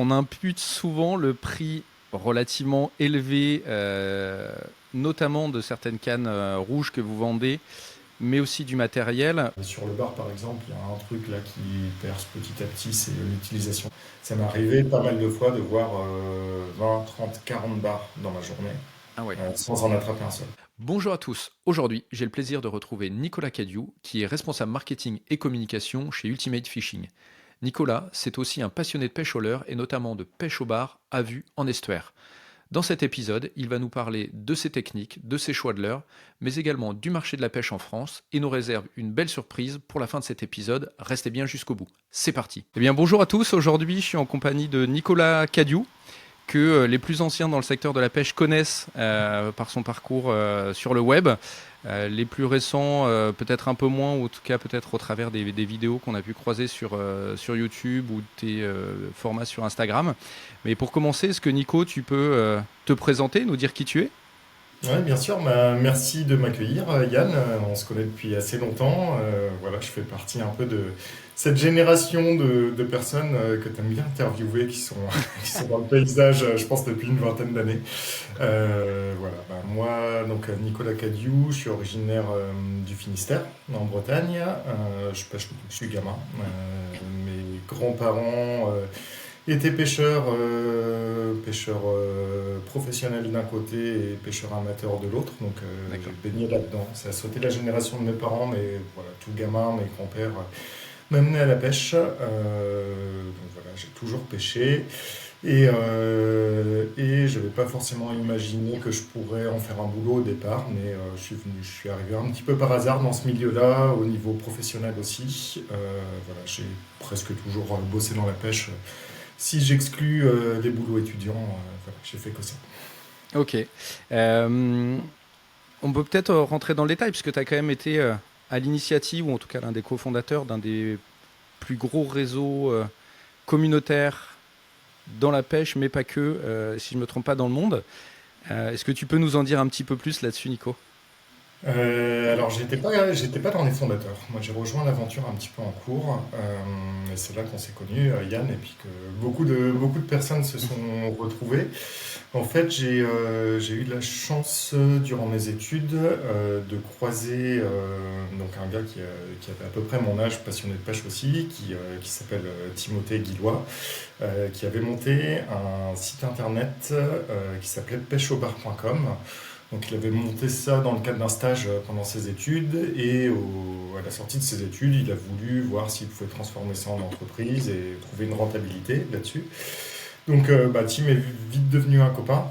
On impute souvent le prix relativement élevé, notamment de certaines cannes rouges que vous vendez, mais aussi du matériel. Sur le bar, par exemple, il y a un truc là qui perce petit à petit, c'est l'utilisation. Ça m'est arrivé pas mal de fois de voir 20, 30, 40 bars dans ma journée, Ah ouais. sans en attraper un seul. Bonjour à tous. Aujourd'hui, j'ai le plaisir de retrouver Nicolas Cadiou, qui est responsable marketing et communication chez Ultimate Fishing. Nicolas, c'est aussi un passionné de pêche au leurre et notamment de pêche au bar à vue en estuaire. Dans cet épisode, il va nous parler de ses techniques, de ses choix de leurre, mais également du marché de la pêche en France et nous réserve une belle surprise pour la fin de cet épisode. Restez bien jusqu'au bout. C'est parti. Eh bien, bonjour à tous. Aujourd'hui, je suis en compagnie de Nicolas Cadiou, que les plus anciens dans le secteur de la pêche connaissent par son parcours sur le web. Les plus récents, peut-être un peu moins, ou en tout cas peut-être au travers des vidéos qu'on a pu croiser sur YouTube ou tes formats sur Instagram. Mais pour commencer, est-ce que Nico, tu peux te présenter, nous dire qui tu es? Oui, bien sûr, merci de m'accueillir, Yann. On se connaît depuis assez longtemps. Voilà, je fais partie un peu de cette génération de personnes que tu aimes bien interviewer, qui sont dans le paysage, je pense, depuis une vingtaine d'années. Voilà, moi, donc Nicolas Cadiou, je suis originaire du Finistère, en Bretagne. Je pêche depuis que je suis gamin. Mes grands-parents étaient pêcheurs professionnels d'un côté et pêcheurs amateurs de l'autre. Donc j'ai D'accord. baigné là-dedans. Ça a sauté la génération de mes parents, mais voilà, tout gamin, mes grands-pères m'amenaient à la pêche. Donc voilà, j'ai toujours pêché. Et je n'avais pas forcément imaginé que je pourrais en faire un boulot au départ, mais je suis arrivé un petit peu par hasard dans ce milieu-là, au niveau professionnel aussi. Voilà, j'ai presque toujours bossé dans la pêche. Si j'exclus des boulots étudiants, voilà, j'ai fait que ça. Ok. Euh, on peut peut-être rentrer dans le détail, puisque tu as quand même été à l'initiative, ou en tout cas l'un des cofondateurs d'un des plus gros réseaux communautaires dans la pêche, mais pas que, si je ne me trompe pas, dans le monde. Est-ce que tu peux nous en dire un petit peu plus là-dessus, Nico? Alors, j'étais pas dans les fondateurs. Moi, j'ai rejoint l'aventure un petit peu en cours. Et c'est là qu'on s'est connus, Yann, et puis que beaucoup de personnes se sont retrouvées. En fait, j'ai eu de la chance durant mes études de croiser donc un gars qui avait à peu près mon âge, passionné de pêche aussi, qui s'appelle Timothée Guillois, qui avait monté un site internet qui s'appelait pêcheaubar.com. Donc il avait monté ça dans le cadre d'un stage pendant ses études et à la sortie de ses études, il a voulu voir s'il pouvait transformer ça en entreprise et trouver une rentabilité là-dessus. Donc Tim est vite devenu un copain.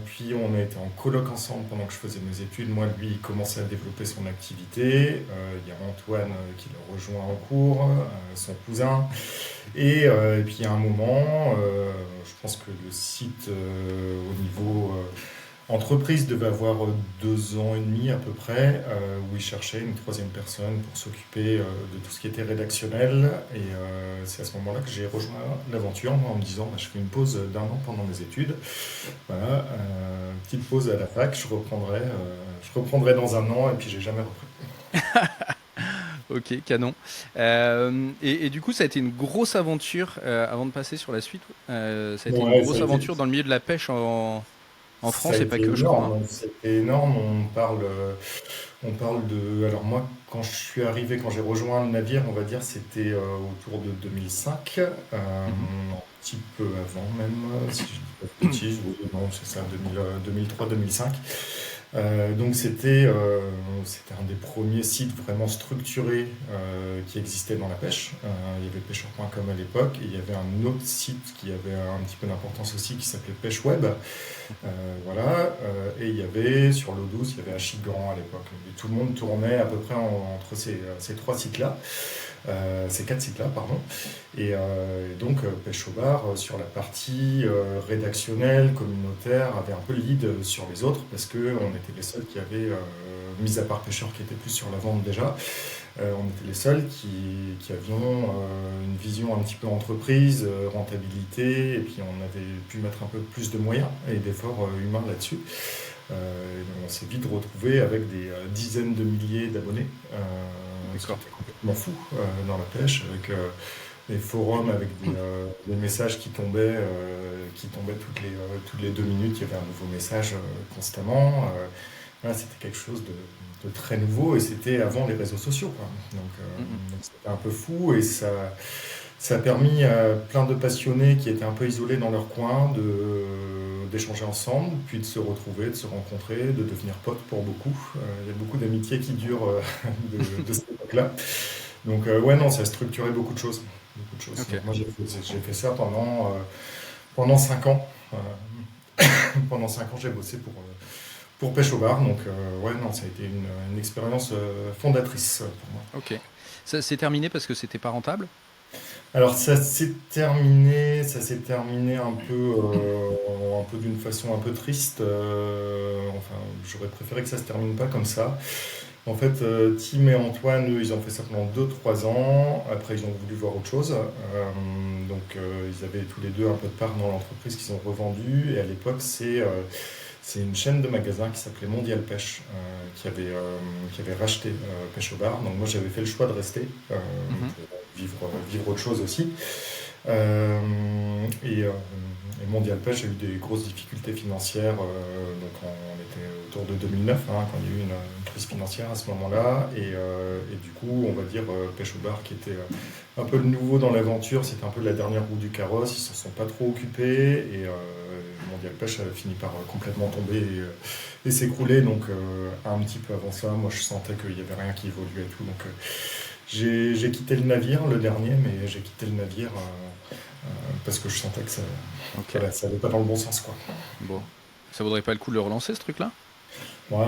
Puis on a été en coloc ensemble pendant que je faisais mes études. Moi, lui, il commençait à développer son activité. Il y a Antoine qui l'a rejoint en cours, son cousin. Et puis il y a un moment, je pense que le site au niveau entreprise devait avoir 2 ans et demi à peu près, où il cherchait une troisième personne pour s'occuper de tout ce qui était rédactionnel. Et c'est à ce moment-là que j'ai rejoint l'aventure, moi, en me disant bah, je fais une pause d'1 an pendant mes études. Voilà, petite pause à la fac, je reprendrai dans 1 an et puis j'ai jamais repris. Ok, canon. Et du coup, ça a été une grosse aventure, avant de passer sur la suite. Ça a été une Ouais, grosse aventure dans le milieu de la pêche en ça a France et pas été que, je crois, hein. énorme. C'était énorme. On parle de. Alors moi, quand je suis arrivé, quand j'ai rejoint le navire, on va dire, c'était autour de 2005, Mhm. un petit peu avant même, si je dis pas de bêtises. Oui, non, c'est ça, 2003-2005. Donc c'était un des premiers sites vraiment structurés qui existait dans la pêche. Il y avait pêcheur.com à l'époque et il y avait un autre site qui avait un petit peu d'importance aussi qui s'appelait PêcheWeb. Voilà. Et il y avait sur l'eau douce, il y avait Achigan à l'époque. Et tout le monde tournait à peu près entre ces trois sites-là. Ces quatre sites-là, pardon. Et donc, Pêche au bar, sur la partie rédactionnelle, communautaire, avait un peu le lead sur les autres parce qu'on était les seuls qui avaient, mis à part Pêcheur qui était plus sur la vente déjà, on était les seuls qui avions une vision un petit peu entreprise, rentabilité, et puis on avait pu mettre un peu plus de moyens et d'efforts humains là-dessus. Et donc on s'est vite retrouvé avec des dizaines de milliers d'abonnés, ce qui D'accord. était complètement fou dans la pêche, avec des forums avec des messages qui tombaient toutes les 2 minutes. Il y avait un nouveau message constamment. Voilà, c'était quelque chose de très nouveau et c'était avant les réseaux sociaux, quoi. Mhm. Donc c'était un peu fou et ça a permis à plein de passionnés qui étaient un peu isolés dans leur coin d'échanger ensemble, puis de se retrouver, de se rencontrer, de devenir potes pour beaucoup. Il y a beaucoup d'amitiés qui durent de cette époque-là. Donc ouais, non, ça a structuré beaucoup de choses. Beaucoup de choses. Ok. Donc moi, j'ai fait ça pendant 5 ans. Pendant 5 ans, j'ai bossé pour Pêche au bar. Donc ouais, non, ça a été une expérience fondatrice pour moi. Ok. Ça s'est terminé parce que c'était pas rentable? Alors ça s'est terminé un peu d'une façon un peu triste. Enfin, j'aurais préféré que ça se termine pas comme ça. En fait, Tim et Antoine, eux, ils ont fait ça pendant 2 3 ans. Après, ils ont voulu voir autre chose. Donc, ils avaient tous les deux un peu de part dans l'entreprise qu'ils ont revendue. Et à l'époque, c'est une chaîne de magasins qui s'appelait Mondial Pêche, qui avait racheté Pêche au bar. Donc moi j'avais fait le choix de rester Mhm. pour vivre autre chose aussi. Euh, et, euh, et Mondial Pêche a eu des grosses difficultés financières. Donc on était autour de 2009 hein, quand il y a eu une crise financière à ce moment-là. Et du coup, on va dire Pêche au bar qui était un peu le nouveau dans l'aventure, c'était un peu la dernière roue du carrosse. Ils s'en sont pas trop occupés et Mondial Pêche a fini par complètement tomber et s'écrouler. Donc un petit peu avant ça, moi je sentais qu'il y avait rien qui évoluait et tout. Donc j'ai quitté le navire, le dernier, mais j'ai quitté le navire parce que je sentais que ça, Ok. voilà, ça allait pas dans le bon sens, quoi. Bon. Ça vaudrait pas le coup de le relancer, ce truc-là? Ouais,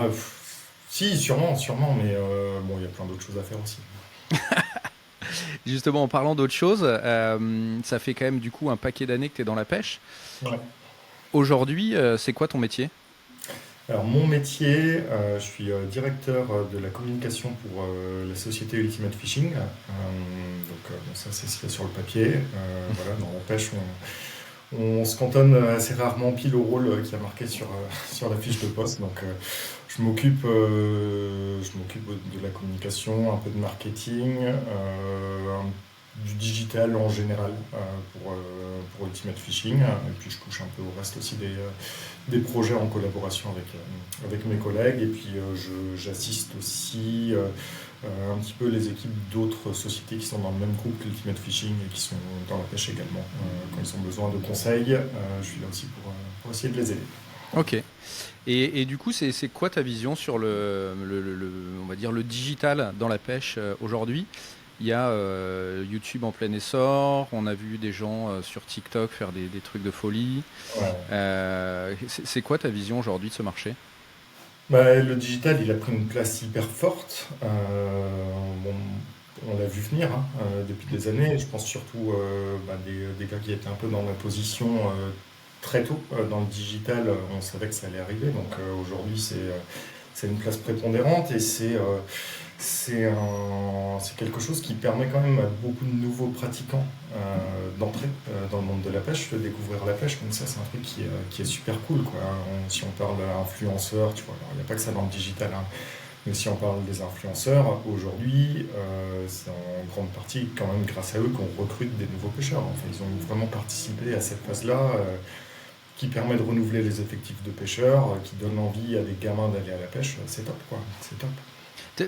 si, sûrement, sûrement, mais bon, il y a plein d'autres choses à faire aussi. Justement, en parlant d'autre chose, ça fait quand même du coup un paquet d'années que tu es dans la pêche. Ouais. Aujourd'hui, c'est quoi ton métier? Alors mon métier, je suis directeur de la communication pour la société Ultimate Fishing. Bon, ça c'est ce qu'il y a sur le papier. Voilà, dans la pêche, on se cantonne assez rarement pile au rôle qui a marqué sur la fiche de poste. Donc je m'occupe de la communication, un peu de marketing, du digital en général pour Ultimate Fishing. Et puis je touche un peu au reste aussi des projets en collaboration avec mes collègues. Et puis j'assiste aussi un petit peu les équipes d'autres sociétés qui sont dans le même groupe qu'Ultimate Fishing et qui sont dans la pêche également. Quand ils ont besoin de conseils, je suis là aussi pour essayer de les aider. Ok. Et du coup, c'est quoi ta vision sur on va dire le digital dans la pêche aujourd'hui? Il y a YouTube en plein essor, on a vu des gens sur TikTok faire des trucs de folie. Ouais. C'est quoi ta vision aujourd'hui de ce marché? Bah, le digital, il a pris une place hyper forte. Bon, on l'a vu venir hein, depuis des années. Je pense surtout des gars qui étaient un peu dans ma position très tôt dans le digital. On savait que ça allait arriver. Donc aujourd'hui, c'est une place prépondérante et c'est quelque chose qui permet quand même à beaucoup de nouveaux pratiquants d'entrer dans le monde de la pêche, de découvrir la pêche. Donc ça, c'est un truc qui est super cool, quoi. Si on parle influenceurs, tu vois, alors il n'y a pas que ça dans le digital, hein, mais si on parle des influenceurs, aujourd'hui, c'est en grande partie quand même grâce à eux qu'on recrute des nouveaux pêcheurs. Enfin, ils ont vraiment participé à cette phase-là qui permet de renouveler les effectifs de pêcheurs, qui donne envie à des gamins d'aller à la pêche. C'est top, quoi. C'est top.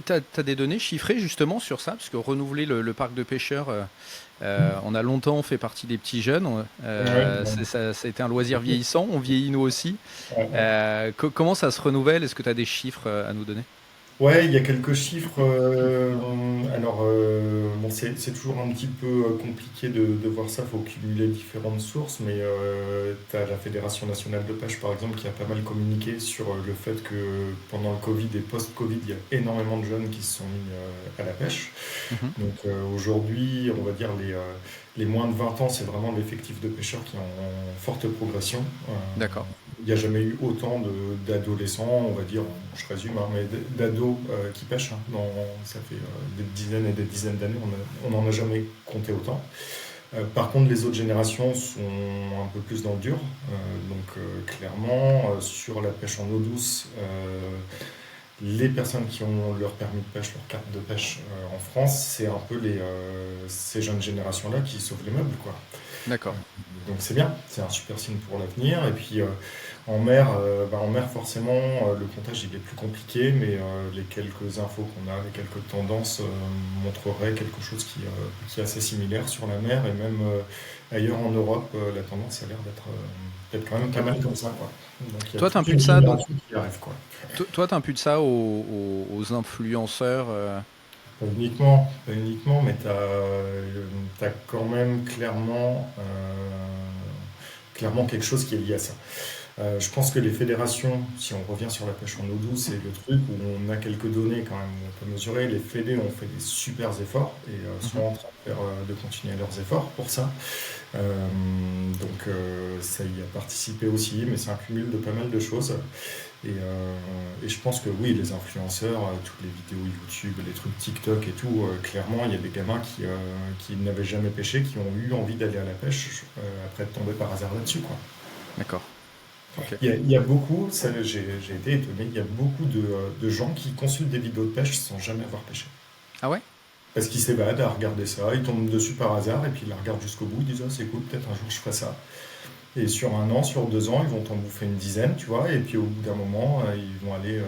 T'as des données chiffrées justement sur ça? Parce que renouveler le parc de pêcheurs, on a longtemps fait partie des petits jeunes. Ouais, bon. Ça a été un loisir vieillissant, on vieillit nous aussi. Ouais, ouais. Comment ça se renouvelle? Est-ce que tu as des chiffres à nous donner? Ouais, il y a quelques chiffres. Alors, bon, c'est toujours un petit peu compliqué de voir ça. Il faut cumuler différentes sources, mais tu as la Fédération nationale de pêche, par exemple, qui a pas mal communiqué sur le fait que pendant le Covid et post-Covid, il y a énormément de jeunes qui se sont mis à la pêche. Mhm. Donc aujourd'hui, on va dire les moins de 20 ans, c'est vraiment l'effectif de pêcheurs qui est en forte progression. D'accord. Il n'y a jamais eu autant d'adolescents, on va dire, je résume, hein, mais d'ados qui pêchent. Hein. Ça fait des dizaines et des dizaines d'années, on n'en a jamais compté autant. Par contre, les autres générations sont un peu plus dans le dur. Clairement, sur la pêche en eau douce, les personnes qui ont leur permis de pêche, leur carte de pêche en France, c'est un peu ces jeunes générations-là qui sauvent les meubles, quoi. Euh, D'accord. donc c'est bien, c'est un super signe pour l'avenir. Et puis en mer forcément, le comptage il est plus compliqué, mais les quelques infos qu'on a, les quelques tendances montreraient quelque chose qui est assez similaire sur la mer et même ailleurs en Europe, la tendance a l'air d'être quand même pas Ok. mal comme ça, quoi. Donc il y a Toi, toute une génération qui arrive, quoi. toi, t'imputes ça aux influenceurs. Pas uniquement, mais t'as quand même clairement quelque chose qui est lié à ça. Je pense que les fédérations, si on revient sur la pêche en eau douce, c'est le truc où on a quelques données quand même, où on peut mesurer. Les fédés ont fait des super efforts et sont Mhm. en train de continuer leurs efforts pour ça. Ça y a participé aussi, mais c'est un cumul de pas mal de choses. Et je pense que oui, les influenceurs, toutes les vidéos YouTube, les trucs TikTok et tout, clairement, il y a des gamins qui n'avaient jamais pêché, qui ont eu envie d'aller à la pêche après être tombés par hasard là-dessus, quoi. D'accord. Ok. Il y a beaucoup, ça, j'ai été étonné, il y a beaucoup de gens qui consultent des vidéos de pêche sans jamais avoir pêché. Ah ouais? Parce qu'ils s'évadent à regarder ça, ils tombent dessus par hasard et puis ils la regardent jusqu'au bout, ils disent ah c'est cool, peut-être un jour je ferai ça. Et sur un an, sur 2 ans, ils vont t'en bouffer une dizaine, tu vois, et puis au bout d'un moment, ils vont aller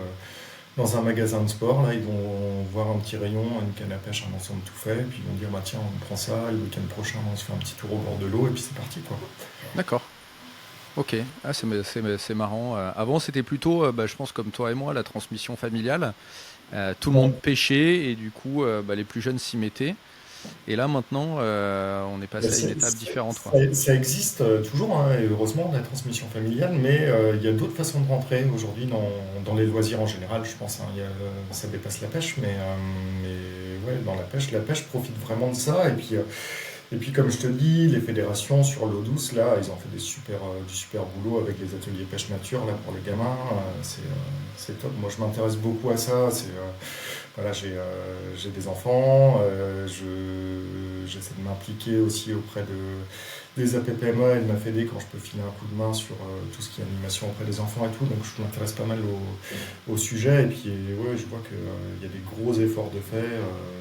dans un magasin de sport, là, ils vont voir un petit rayon, une canne à pêche, un ensemble tout fait, et puis ils vont dire bah tiens, on prend ça, et le week-end prochain, on se fait un petit tour au bord de l'eau, et puis c'est parti, quoi. D'accord. Ok. Ah, c'est marrant. Avant, c'était plutôt, bah, je pense, comme toi et moi, la transmission familiale. Tout le monde Ouais. pêchait et du coup, bah, les plus jeunes s'y mettaient. Et là, maintenant, on est Mais passé à une étape différente, quoi. ça existe toujours, hein, et heureusement, la transmission familiale, mais il y a d'autres façons de rentrer aujourd'hui dans les loisirs en général, je pense, hein. Ça dépasse la pêche, mais ouais, dans la pêche profite vraiment de ça. Et puis, comme je te dis, les fédérations sur l'eau douce, là, ils ont fait du super boulot avec les ateliers pêche nature, là, pour les gamins. C'est top. Moi, je m'intéresse beaucoup à ça. Voilà, j'ai des enfants. J'essaie de m'impliquer aussi auprès des APPMA et de ma fédé quand je peux filer un coup de main sur tout ce qui est animation auprès des enfants et tout. Donc, je m'intéresse pas mal au sujet. Et puis, ouais, je vois qu'il y a des gros efforts de fait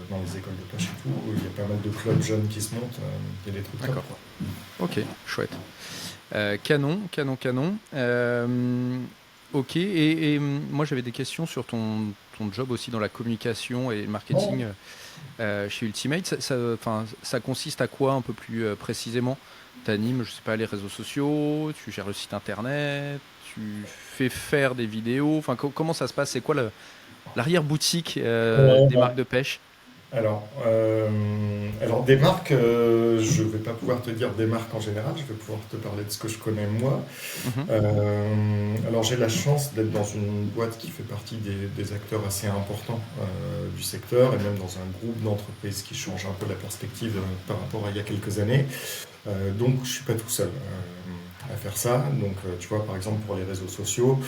dans les écoles de pêche et tout. Il y a pas mal de clubs jeunes qui se montent. Il y a des trucs top, D'accord. quoi. Ok, chouette. Canon, canon, canon. Ok, moi j'avais des questions sur ton job aussi dans la communication et le marketing Bon. chez Ultimate. Enfin, ça consiste à quoi un peu plus précisément? Tu animes, je sais pas, les réseaux sociaux, tu gères le site internet, tu fais faire des vidéos. Enfin, comment ça se passe? C'est quoi l'arrière-boutique Ouais, des marques de pêche? alors des marques, je vais pas pouvoir te dire des marques en général, je vais pouvoir te parler de ce que je connais moi. Mhm. Alors j'ai la chance d'être dans une boîte qui fait partie des acteurs assez importants du secteur et même dans un groupe d'entreprises qui change un peu la perspective par rapport à il y a quelques années. Donc je suis pas tout seul à faire ça. Donc tu vois par exemple pour les réseaux sociaux,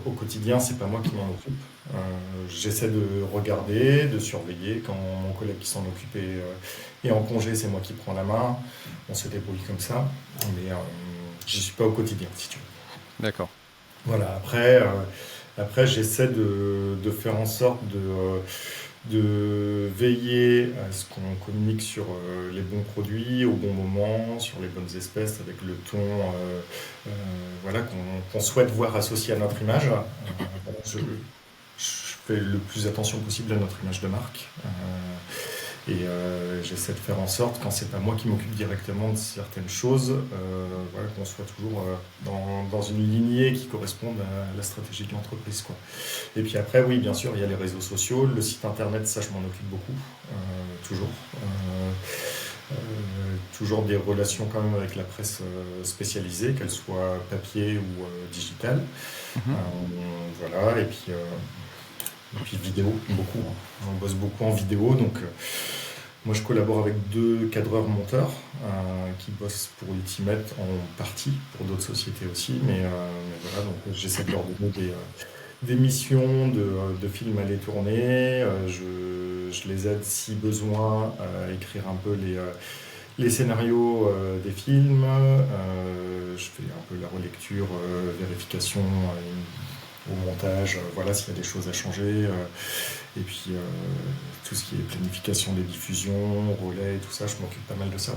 au quotidien c'est pas moi qui m'en occupe. Euh, J'essaie de regarder, de surveiller. Quand mon collègue qui s'en occupait est en congé, c'est moi qui prends la main. On se débrouille comme ça. Mais j'y suis pas au quotidien, si tu veux. D'accord. Voilà, après j'essaie de faire en sorte de veiller à ce qu'on communique sur les bons produits au bon moment, sur les bonnes espèces, avec le ton euh, voilà, qu'on souhaite voir associé à notre image. Voilà, je fais le plus attention possible à notre image de marque. J'essaie de faire en sorte, quand c'est pas moi qui m'occupe directement de certaines choses, voilà, qu'on soit toujours dans une lignée qui corresponde à la stratégie de l'entreprise, quoi. Et puis après, oui, bien sûr, il y a les réseaux sociaux, le site internet, ça je m'en occupe beaucoup, toujours. Toujours des relations quand même avec la presse spécialisée, qu'elle soit papier ou digitale. Mhm. Voilà, et puis vidéo, beaucoup, hein. On bosse beaucoup en vidéo, donc moi je collabore avec 2 cadreurs monteurs qui bossent pour Ultimate en partie, pour d'autres sociétés aussi, mais voilà, donc j'essaie de leur donner des missions de films à les tourner, je les aide si besoin à écrire un peu les scénarios des films, je fais un peu la relecture, vérification, au montage, voilà, s'il y a des choses à changer. Et puis tout ce qui est planification des diffusions, relais, tout ça, je m'occupe pas mal de ça.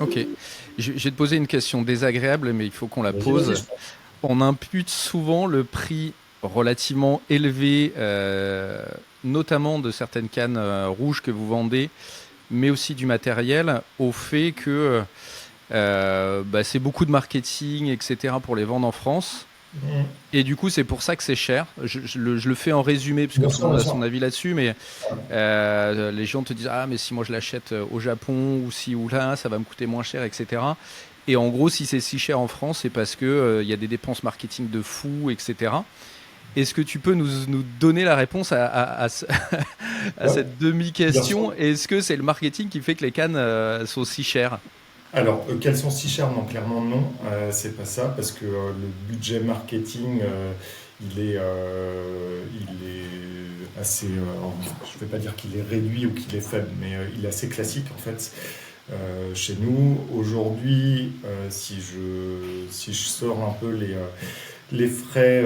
Ok. Je vais te poser une question désagréable, mais il faut qu'on la Vas-y, vas-y, pose. On impute souvent le prix relativement élevé, notamment de certaines cannes rouges que vous vendez, mais aussi du matériel, au fait que bah, c'est beaucoup de marketing, etc., pour les vendre en France. Et du coup, c'est pour ça que c'est cher. Je le fais en résumé, parce que bien tout le sûr, monde bien a sûr. son avis là-dessus, mais les gens te disent, ah, mais si moi je l'achète au Japon, ou si ou là, ça va me coûter moins cher, etc. Et en gros, si c'est si cher en France, c'est parce que il y a des dépenses marketing de fou, etc. Est-ce que tu peux nous donner la réponse à Ouais, cette bien sûr. demi-question? Est-ce que c'est le marketing qui fait que les cannes sont si chères? Alors, qu'elles sont si chères? Non, clairement non. C'est pas ça, parce que le budget marketing, il est assez. Je vais pas dire qu'il est réduit ou qu'il est faible, mais il est assez classique en fait. Chez nous, aujourd'hui, si je sors un peu les frais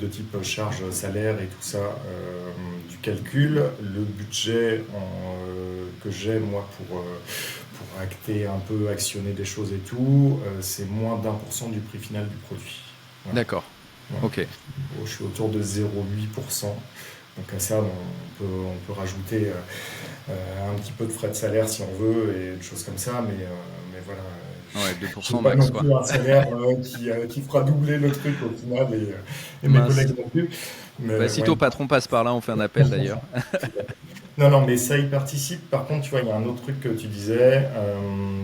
de type charge salaire et tout ça du calcul, le budget que j'ai moi pour acter un peu, actionner des choses et tout, c'est moins d'1% du prix final du produit. Voilà. D'accord. Voilà. Ok. Je suis autour de 0,8%. Donc à ça, on peut rajouter un petit peu de frais de salaire si on veut et des choses comme ça, mais voilà. Ouais, Je n'ai 2% pas non max, quoi. plus un salaire qui fera doubler le truc au final et mes Mince. collègues non plus. Bah, Mais si ouais. ton patron passe par là, on fait un appel d'ailleurs. Non, non, mais ça y participe. Par contre, tu vois, il y a un autre truc que tu disais,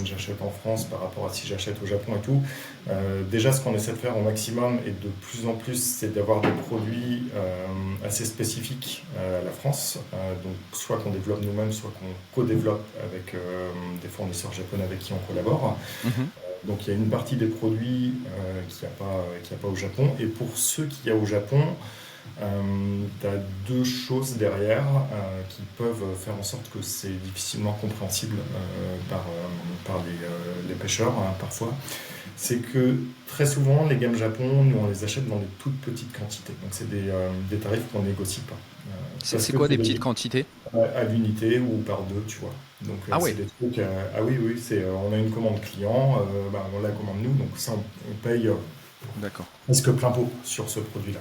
j'achète en France par rapport à si j'achète au Japon et tout. Déjà, ce qu'on essaie de faire au maximum et de plus en plus, c'est d'avoir des produits assez spécifiques à la France. Donc, soit qu'on développe nous-mêmes, soit qu'on co-développe avec des fournisseurs japonais avec qui on collabore. Mhm. Donc, il y a une partie des produits qu'il n'y a pas au Japon. Et pour ceux qu'il y a au Japon, tu as deux choses derrière qui peuvent faire en sorte que c'est difficilement compréhensible par les pêcheurs parfois. C'est que très souvent, les gammes Japon, nous on les achète dans des toutes petites quantités. Donc c'est des tarifs qu'on négocie pas. Parce C'est que quoi c'est des petites quantités? à l'unité ou par deux, tu vois. Donc Ah c'est ouais, des trucs. Ah oui, oui, on a une commande client, bah, on la commande nous, donc ça on paye d'accord. presque plein pot sur ce produit-là.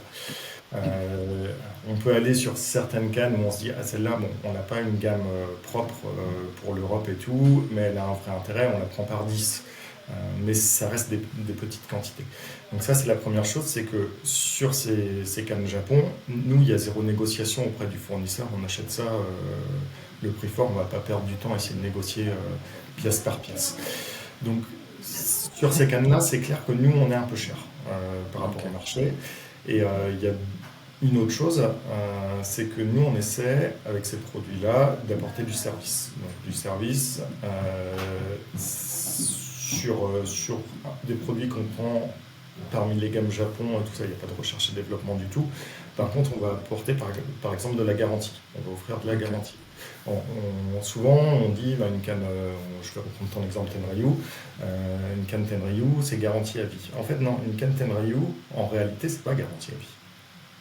Euh, on peut aller sur certaines cannes où on se dit, ah celle-là, bon, on n'a pas une gamme propre pour l'Europe et tout, mais elle a un vrai intérêt, on la prend par 10. Mais ça reste des petites quantités. Donc ça, c'est la première chose, c'est que sur ces cannes Japon, nous, il y a zéro négociation auprès du fournisseur, on achète ça, le prix fort, on ne va pas perdre du temps à essayer de négocier pièce par pièce. Donc sur ces cannes-là, c'est clair que nous, on est un peu cher par rapport Ok. au marché. Et il y a une autre chose, c'est que nous, on essaie, avec ces produits-là, d'apporter du service. Donc, du service sur des produits qu'on prend parmi les gammes Japon, tout ça, il n'y a pas de recherche et développement du tout. Par Mhm. contre, on va apporter par exemple de la garantie. On va offrir de la Ok. garantie. Souvent, on dit, bah, une canne, je vais reprendre ton exemple Tenryu, une canne Tenryu, c'est garantie à vie. En fait, non, une canne Tenryu, en réalité, c'est pas garantie à vie.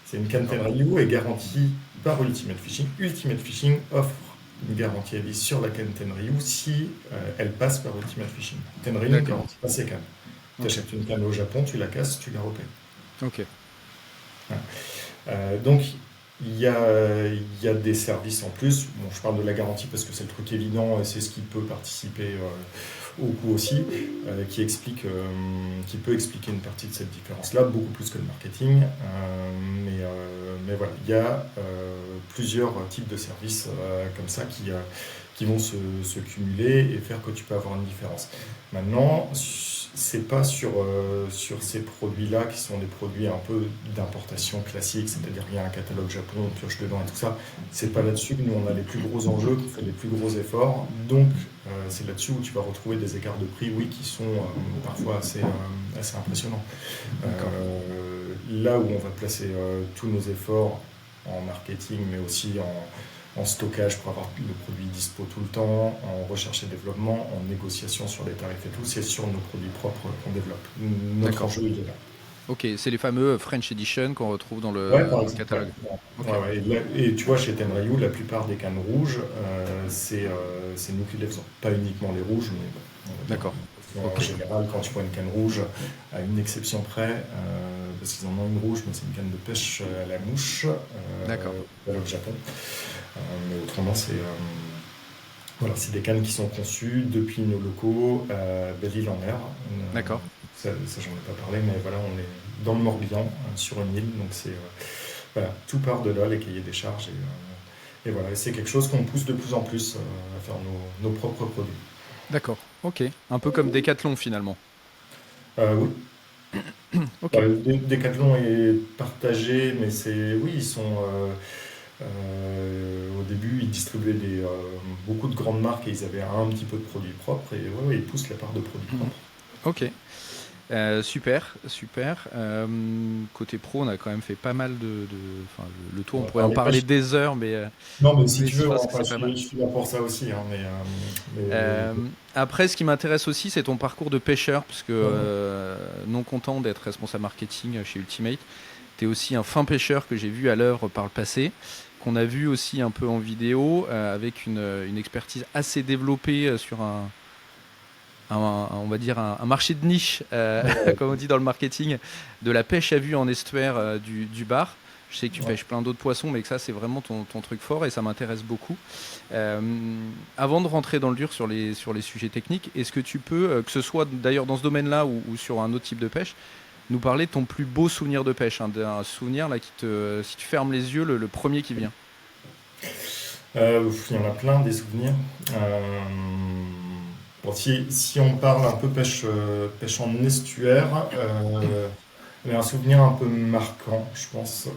C'est une canne D'accord. Tenryu est garantie par Ultimate Fishing. Ultimate Fishing offre une garantie à vie sur la canne Tenryu si elle passe par Ultimate Fishing. Tenryu ne D'accord. garantit pas ses cannes. Tu Ok. achètes une canne au Japon, tu la casses, tu la repayes. Ok. Voilà. Donc, il y a des services en plus. Bon, je parle de la garantie parce que c'est le truc évident et c'est ce qui peut participer au coût aussi, qui peut expliquer une partie de cette différence-là, beaucoup plus que le marketing. Mais voilà, il y a plusieurs types de services comme ça qui vont se cumuler et faire que tu peux avoir une différence. Maintenant, c'est pas sur ces produits-là qui sont des produits un peu d'importation classique, c'est-à-dire qu'il y a un catalogue Japon, on pioche dedans et tout ça. C'est pas là-dessus que nous on a les plus gros enjeux, qu'on fait les plus gros efforts. Donc c'est là-dessus où tu vas retrouver des écarts de prix, oui, qui sont parfois assez impressionnants. D'accord. Là où on va placer tous nos efforts en marketing, mais aussi en stockage pour avoir le produit dispo tout le temps, en recherche et développement, en négociation sur les tarifs et tout, c'est sur nos produits propres qu'on développe. Notre D'accord. enjeu, il est là. Ok, c'est les fameux French Edition qu'on retrouve dans Ouais, le, par dans le exemple. Ouais, catalogue. ouais, Ok, ouais. Et tu vois, chez Tenryu, la plupart des cannes rouges, c'est nous qui les faisons. Pas uniquement les rouges, mais bon, on va dire. d'accord. En Ok, général, quand tu vois une canne rouge, à une exception près, parce qu'ils en ont une rouge, mais c'est une canne de pêche à la mouche, d'accord, au Japon. Mais autrement, voilà, c'est des cannes qui sont conçues depuis nos locaux à Belle-Île-en-Mer. d'accord. Ça, j'en ai pas parlé, mais voilà, on est dans le Morbihan, sur une île, donc voilà, tout part de là, les cahiers des charges, et voilà, et c'est quelque chose qu'on pousse de plus en plus à faire nos propres produits. D'accord, ok. Un peu comme Decathlon finalement. Oui, Ok, Decathlon est partagé, mais oui, au début, ils distribuaient beaucoup de grandes marques et ils avaient un petit peu de produits propres, et ouais, ouais, ils poussent la part de produits propres. ok. Super, super. Côté pro, on a quand même fait pas mal enfin, le tour, On on va pourrait en parler parler pêche. des heures, Non, mais si mais tu je veux, pense que enfin, c'est pas mal. je suis là pour ça aussi, hein, Euh, Après, ce qui m'intéresse aussi, c'est ton parcours de pêcheur, parce que ouais. non content d'être responsable marketing chez Ultimate, tu es aussi un fin pêcheur que j'ai vu à l'œuvre par le passé, qu'on a vu aussi un peu en vidéo, avec une expertise assez développée sur on va dire un marché de niche, Ouais, comme on dit dans le marketing, de la pêche à vue en estuaire du bar. Je sais que tu ouais. pêches plein d'autres poissons, mais que ça, c'est vraiment ton truc fort et ça m'intéresse beaucoup. Euh, Avant de rentrer dans le dur sur les sujets techniques, est-ce que tu peux, que ce soit d'ailleurs dans ce domaine-là ou sur un autre type de pêche, nous parler de ton plus beau souvenir de pêche, hein, d'un souvenir là si tu fermes les yeux, le premier qui vient. Il y en a plein des souvenirs. Euh, bon, si on parle un peu pêche en estuaire, il y a un souvenir un peu marquant, je pense.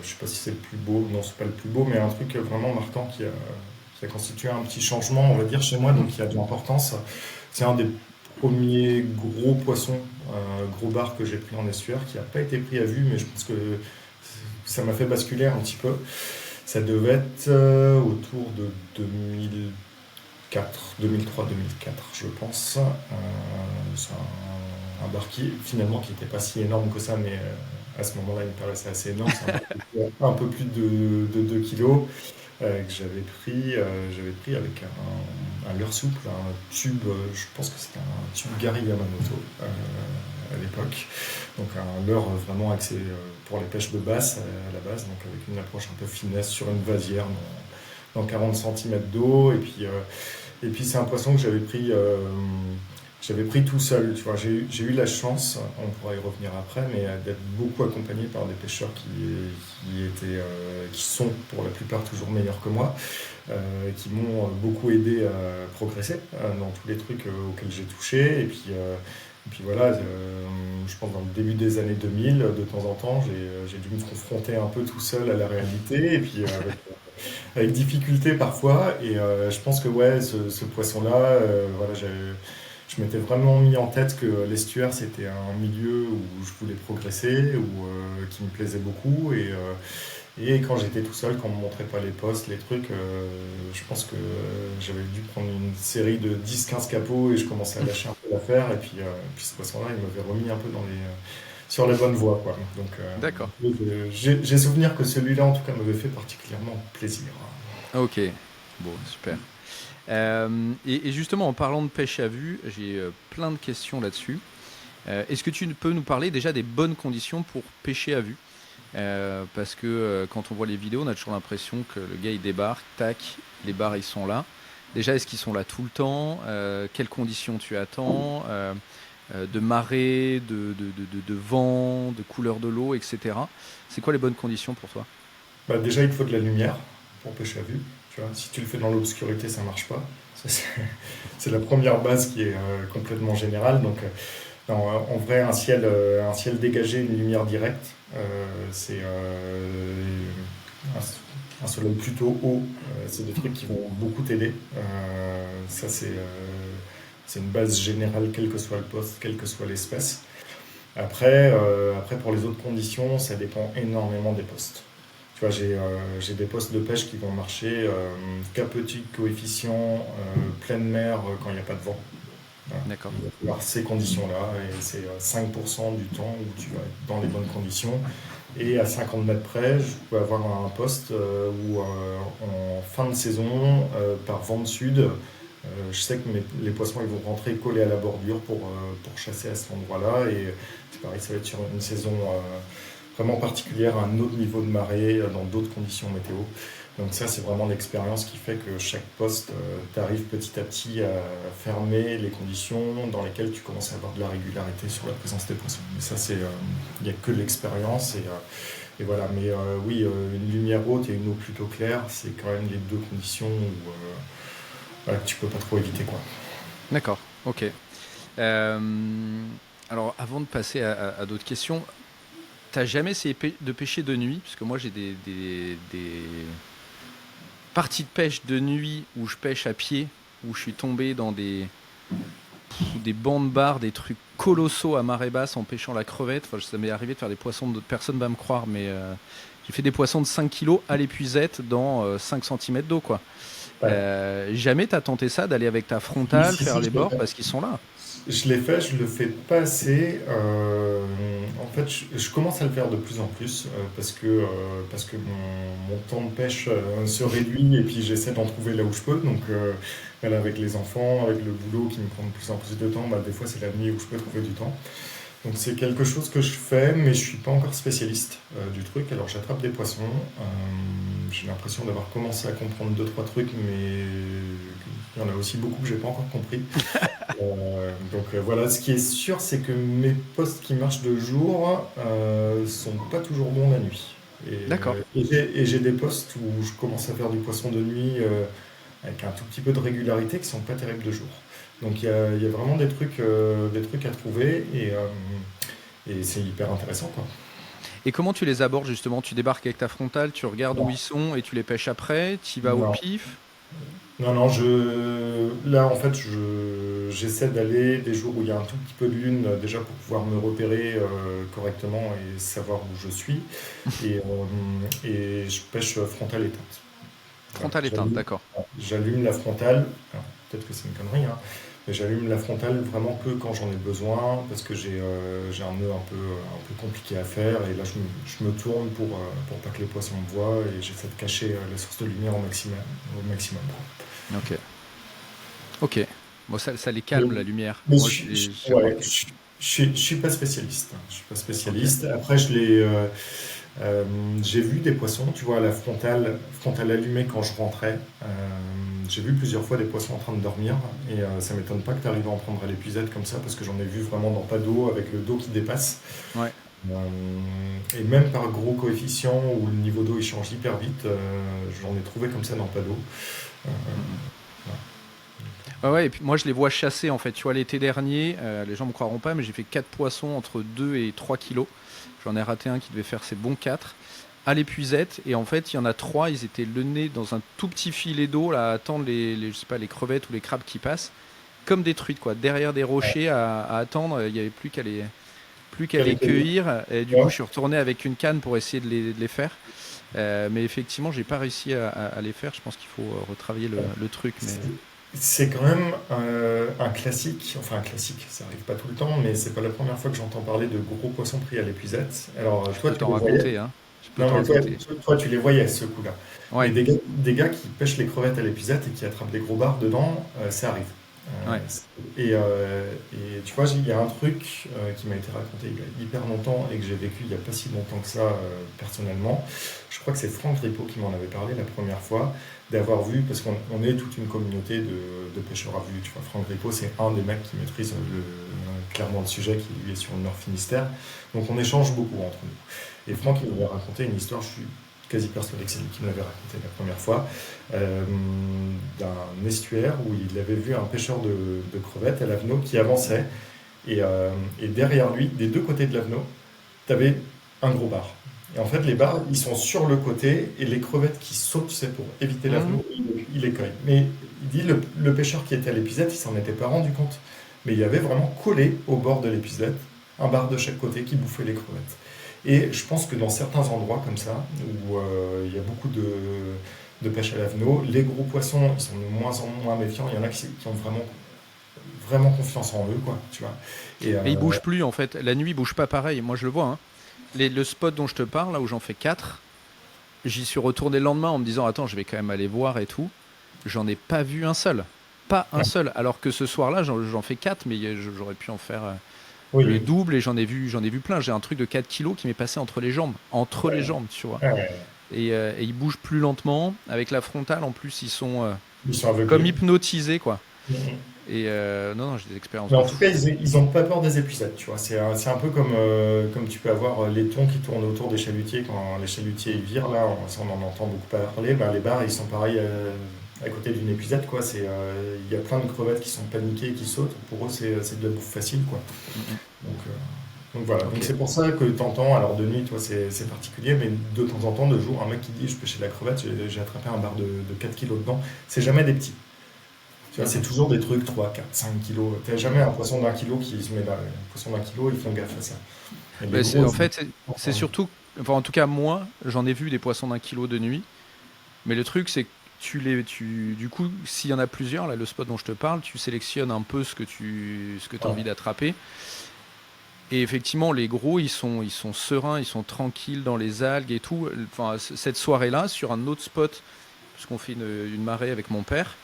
Je sais pas si c'est le plus beau, non, c'est pas le plus beau, mais un truc vraiment marquant qui a constitué un petit changement, on va dire, chez moi, donc qui a de l'importance. C'est un des premiers gros poissons, gros bar que j'ai pris en estuaire, qui n'a pas été pris à vue, mais je pense que ça m'a fait basculer un petit peu. Ça devait être autour de 2004, 2003-2004, je pense. C'est un bar qui, finalement, qui n'était pas si énorme que ça, mais à ce moment-là, il me paraissait assez énorme. C'est un bar qui fait un peu plus de 2 kilos, que j'avais pris avec un leurre souple, un tube, je pense que c'était un tube Gary Yamamoto à l'époque. Donc un leurre vraiment axé pour les pêches de basse à la base, donc avec une approche un peu finesse sur une vasière dans 40 cm d'eau. Et puis c'est un poisson que j'avais pris tout seul. Tu vois, j'ai eu la chance, on pourra y revenir après, mais d'être beaucoup accompagné par des pêcheurs qui sont pour la plupart toujours meilleurs que moi, qui m'ont beaucoup aidé à progresser dans tous les trucs auxquels j'ai touché. Et puis voilà, je pense dans le début des années 2000, de temps en temps, j'ai dû me confronter un peu tout seul à la réalité, et puis avec difficulté parfois. Et je pense que ouais, ce poisson-là, voilà, je m'étais vraiment mis en tête que l'estuaire, c'était un milieu où je voulais progresser, qui me plaisait beaucoup. Et quand j'étais tout seul, quand on me montrait pas les postes, les trucs, je pense que j'avais dû prendre une série de 10-15 capots et je commençais à lâcher un peu l'affaire. Et puis ce poisson-là, il m'avait remis un peu sur la bonne voie, quoi. Donc, D'accord. j'ai souvenir que celui-là, en tout cas, m'avait fait particulièrement plaisir. Ok. Bon, super. Et justement, en parlant de pêche à vue, j'ai plein de questions là-dessus. Est-ce que tu peux nous parler déjà des bonnes conditions pour pêcher à vue? Parce que quand on voit les vidéos, on a toujours l'impression que le gars il débarque, tac, les bars ils sont là. Déjà, est-ce qu'ils sont là tout le temps? Quelles conditions tu attends? De marée, de vent, de couleur de l'eau, etc. C'est quoi les bonnes conditions pour toi? Bah, déjà, il te faut de la lumière pour pêcher à vue. Tu vois, si tu le fais dans l'obscurité, ça marche pas. Ça, c'est la première base qui est complètement générale. Donc, non, en vrai, un ciel dégagé, une lumière directe, c'est un soleil plutôt haut. C'est des trucs qui vont beaucoup t'aider. Ça, c'est une base générale, quel que soit le poste, quelle que soit l'espèce. Après, pour les autres conditions, ça dépend énormément des postes. Tu vois, j'ai des postes de pêche qui vont marcher qu'à petit coefficient, pleine mer, quand il n'y a pas de vent. Voilà. D'accord. Il va falloir ces conditions-là, et c'est 5% du temps où tu vas être dans les bonnes conditions. Et à 50 mètres près, je peux avoir un poste où en fin de saison, par vent de sud, je sais que les poissons ils vont rentrer collés à la bordure pour chasser à cet endroit-là. Et c'est pareil, ça va être sur une saison vraiment particulière, à un autre niveau de marée, dans d'autres conditions météo. Donc ça, c'est vraiment l'expérience qui fait que chaque poste, tu arrives petit à petit à fermer les conditions dans lesquelles tu commences à avoir de la régularité sur la présence des poissons. Mais ça, il n'y a que l'expérience. Et voilà. Mais oui, une lumière haute et une eau plutôt claire, c'est quand même les deux conditions où voilà, que tu peux pas trop éviter, quoi. D'accord. Ok. Euh, alors, avant de passer à d'autres questions, t'as jamais essayé de pêcher de nuit? Parce que moi, j'ai des parties de pêche de nuit où je pêche à pied, où je suis tombé dans sous des bancs de bar, des trucs colossaux à marée basse en pêchant la crevette. Enfin, ça m'est arrivé de faire des poissons de... Personne va me croire, mais j'ai fait des poissons de 5 kilos à l'épuisette dans 5 centimètres d'eau, quoi. Ouais. Jamais t'as tenté ça, d'aller avec ta Si, frontale, si, faire si, les je l'ai bords, fait. parce qu'ils sont là. Je l'ai fait, je le fais pas assez. En fait, je commence à le faire de plus en plus parce que mon temps de pêche se réduit et puis j'essaie d'en trouver là où je peux. Donc, voilà, avec les enfants, avec le boulot qui me prend de plus en plus de temps, bah, des fois c'est la nuit où je peux trouver du temps. Donc c'est quelque chose que je fais, mais je suis pas encore spécialiste du truc. Alors j'attrape des poissons. J'ai l'impression d'avoir commencé à comprendre deux trois trucs, mais il y en a aussi beaucoup que j'ai pas encore compris. Voilà, ce qui est sûr, c'est que mes postes qui marchent de jour sont pas toujours bons la nuit. D'accord. Et j'ai des postes où je commence à faire du poisson de nuit avec un tout petit peu de régularité qui sont pas terribles de jour. Donc il y a vraiment des trucs à trouver et c'est hyper intéressant, quoi. Et comment tu les abordes justement? Tu débarques avec ta frontale, tu regardes où ils Non, sont et tu les pêches après? Tu y vas au non, pif? non, là en fait, j'essaie d'aller des jours où il y a un tout petit peu de lune, déjà pour pouvoir me repérer correctement et savoir où je suis. Et je pêche frontale éteinte. Voilà, Frontale éteinte, d'accord. j'allume la frontale. Alors, peut-être que c'est une connerie, hein, mais j'allume la frontale vraiment que quand j'en ai besoin, parce que j'ai un nœud un peu compliqué à faire. Et là, je me tourne pour pas que les poissons me voient et j'essaie de cacher la source de lumière au maximum. Au maximum, quoi. Ok. Ok. Bon, ça les Mais, calme la lumière. mais Moi, j'ai ouais, remarqué. je suis pas spécialiste, hein. Je suis pas Ok. spécialiste. Après, euh, j'ai vu des poissons, tu vois, à la frontale allumée quand je rentrais. J'ai vu plusieurs fois des poissons en train de dormir et ça m'étonne pas que tu arrives à en prendre à l'épuisette comme ça parce que j'en ai vu vraiment dans pas d'eau avec le dos qui dépasse. Ouais. Et même par gros coefficient où le niveau d'eau il change hyper vite, j'en ai trouvé comme ça dans pas d'eau. Euh, Mm, mm. voilà. Ouais, ouais, et puis moi je les vois chasser en fait. Tu vois, l'été dernier, les gens me croiront pas, mais j'ai fait 4 poissons entre 2 et 3 kilos. J'en ai raté un qui devait faire ses bons 4 à l'épuisette. Et en fait, il y en a 3, ils étaient le nez dans un tout petit filet d'eau là, à attendre je sais pas, les crevettes ou les crabes qui passent. Comme des truites, quoi. Derrière des rochers à attendre, il n'y avait plus qu'à les Quelle était- cueillir. Et du coup, Ouais. je suis retourné avec une canne pour essayer de les faire. Mais effectivement, j'ai pas réussi à les faire. Je pense qu'il faut retravailler le truc. Mais C'est c'est quand même un classique, enfin un classique, ça arrive pas tout le temps, mais c'est pas la première fois que j'entends parler de gros poissons pris à l'épuisette. Alors je toi peux tu t'en les voyais? raconter, hein. Je peux Non t'en mais raconter. toi, tu les voyais ce coup-là. Mais Ouais, des gars qui pêchent les crevettes à l'épuisette et qui attrapent des gros bars dedans, ça arrive. ouais. Et tu vois, il y a un truc qui m'a été raconté il y a hyper longtemps et que j'ai vécu il n'y a pas si longtemps que ça personnellement. Je crois que c'est Franck Ripaud qui m'en avait parlé la première fois, d'avoir vu, parce qu'on est toute une communauté de pêcheurs à vue. Tu vois, Franck Ripaud, c'est un des mecs qui maîtrise clairement le sujet, qui lui est sur le Nord Finistère. Donc on échange beaucoup entre nous. Et Franck, il m'avait raconté une histoire, je suis quasi persuadé que c'est lui qui me l'avait raconté la première fois, euh, d'un estuaire où il avait vu un pêcheur de crevettes à l'avenot qui avançait. Et derrière lui, des deux côtés de l'avenot, tu avais un gros bar. Et en fait, les bars, ils sont sur le côté et les crevettes qui sautent, c'est pour éviter Mhm. l'avenot, il les cueille. Mais il dit le pêcheur qui était à l'épuisette, il s'en était pas rendu compte. Mais il y avait vraiment collé au bord de l'épuisette un bar de chaque côté qui bouffait les crevettes. Et je pense que dans certains endroits comme ça, où il y a beaucoup de pêche à l'avenot, les gros poissons, ils sont de moins en moins méfiants. Il y en a qui ont vraiment vraiment confiance en eux, quoi, tu vois. Et Et ils bougent plus en fait. La nuit, ils bougent pas pareil. Moi, je le vois. Hein. Le spot dont je te parle, là où j'en fais 4, j'y suis retourné le lendemain en me disant attends, je vais quand même aller voir et tout. J'en ai pas vu un seul. Pas un ouais, seul. Alors que ce soir-là, j'en fais 4, mais j'aurais pu en faire oui, le oui. double et j'en ai vu plein. J'ai un truc de 4 kilos qui m'est passé entre les jambes. Entre les Ouais, jambes, tu vois. ouais. Et ils bougent plus lentement. Avec la frontale, en plus, ils sont Ils sont comme aveuglés. hypnotisés, quoi. Mhm. Et non, non, j'ai des expériences Mais de en tout fou. cas, ils ont pas peur des épuisades, tu vois. C'est un peu comme tu peux avoir les thons qui tournent autour des chalutiers quand les chalutiers ils virent, là, ça, on en entend beaucoup parler. Ben, les bars, ils sont pareils à côté d'une épuisade, quoi. Il y a plein de crevettes qui sont paniquées, qui sautent. Pour eux, c'est de la bouffe facile, quoi. Mm, mm. Donc, voilà. Donc Ok. c'est pour ça que t'entends, alors de nuit, toi, c'est particulier, mais de temps en temps, de jour, un mec qui dit, je pêchais de la crevette, j'ai attrapé un bar de 4 kilos dedans. C'est jamais des petits. Tu vois, c'est Mhm. toujours des trucs 3, 4, 5 kilos. T'as jamais un poisson d'un kilo qui se met là. Un poisson d'un kilo, ils font gaffe à ça. Et les Bah, gros, en ils sont fait, c'est enfin, surtout, enfin, en tout cas, moi, j'en ai vu des poissons d'1 kilo de nuit. Mais le truc, c'est que du coup, s'il y en a plusieurs, là, le spot dont je te parle, tu sélectionnes un peu ce que tu as envie ouais, d'attraper. Et effectivement, les gros, ils sont sereins, ils sont tranquilles dans les algues et tout. Enfin, cette soirée-là, sur un autre spot, parce qu'on fait une marée avec mon père,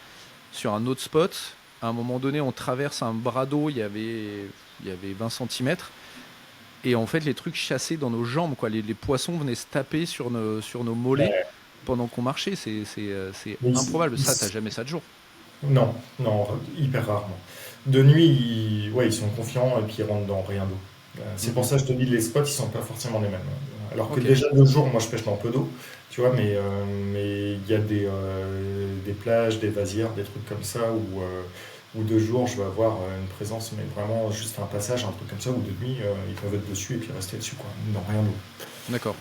sur un autre spot, à un moment donné, on traverse un bras d'eau, il y avait 20 centimètres. Et en fait, les trucs chassaient dans nos jambes, quoi. Les poissons venaient se taper sur nos mollets ouais. pendant qu'on marchait. C'est Mais improbable. Ça, t'as jamais ça de jour. non, non, hyper rarement. De nuit, ouais, ils sont confiants et puis ils rentrent dans rien d'eau. C'est pour Mhm. ça que je te dis, les spots, ils sont pas forcément les mêmes. Alors que Ok. déjà de jour, moi, je pêche dans peu d'eau, tu vois, mais il y a des plages, des vasières, des trucs comme ça où de jour, je vais avoir une présence, mais vraiment juste un passage, un truc comme ça, où de nuit, ils peuvent être dessus et puis rester dessus, quoi, dans rien d'eau. D'accord.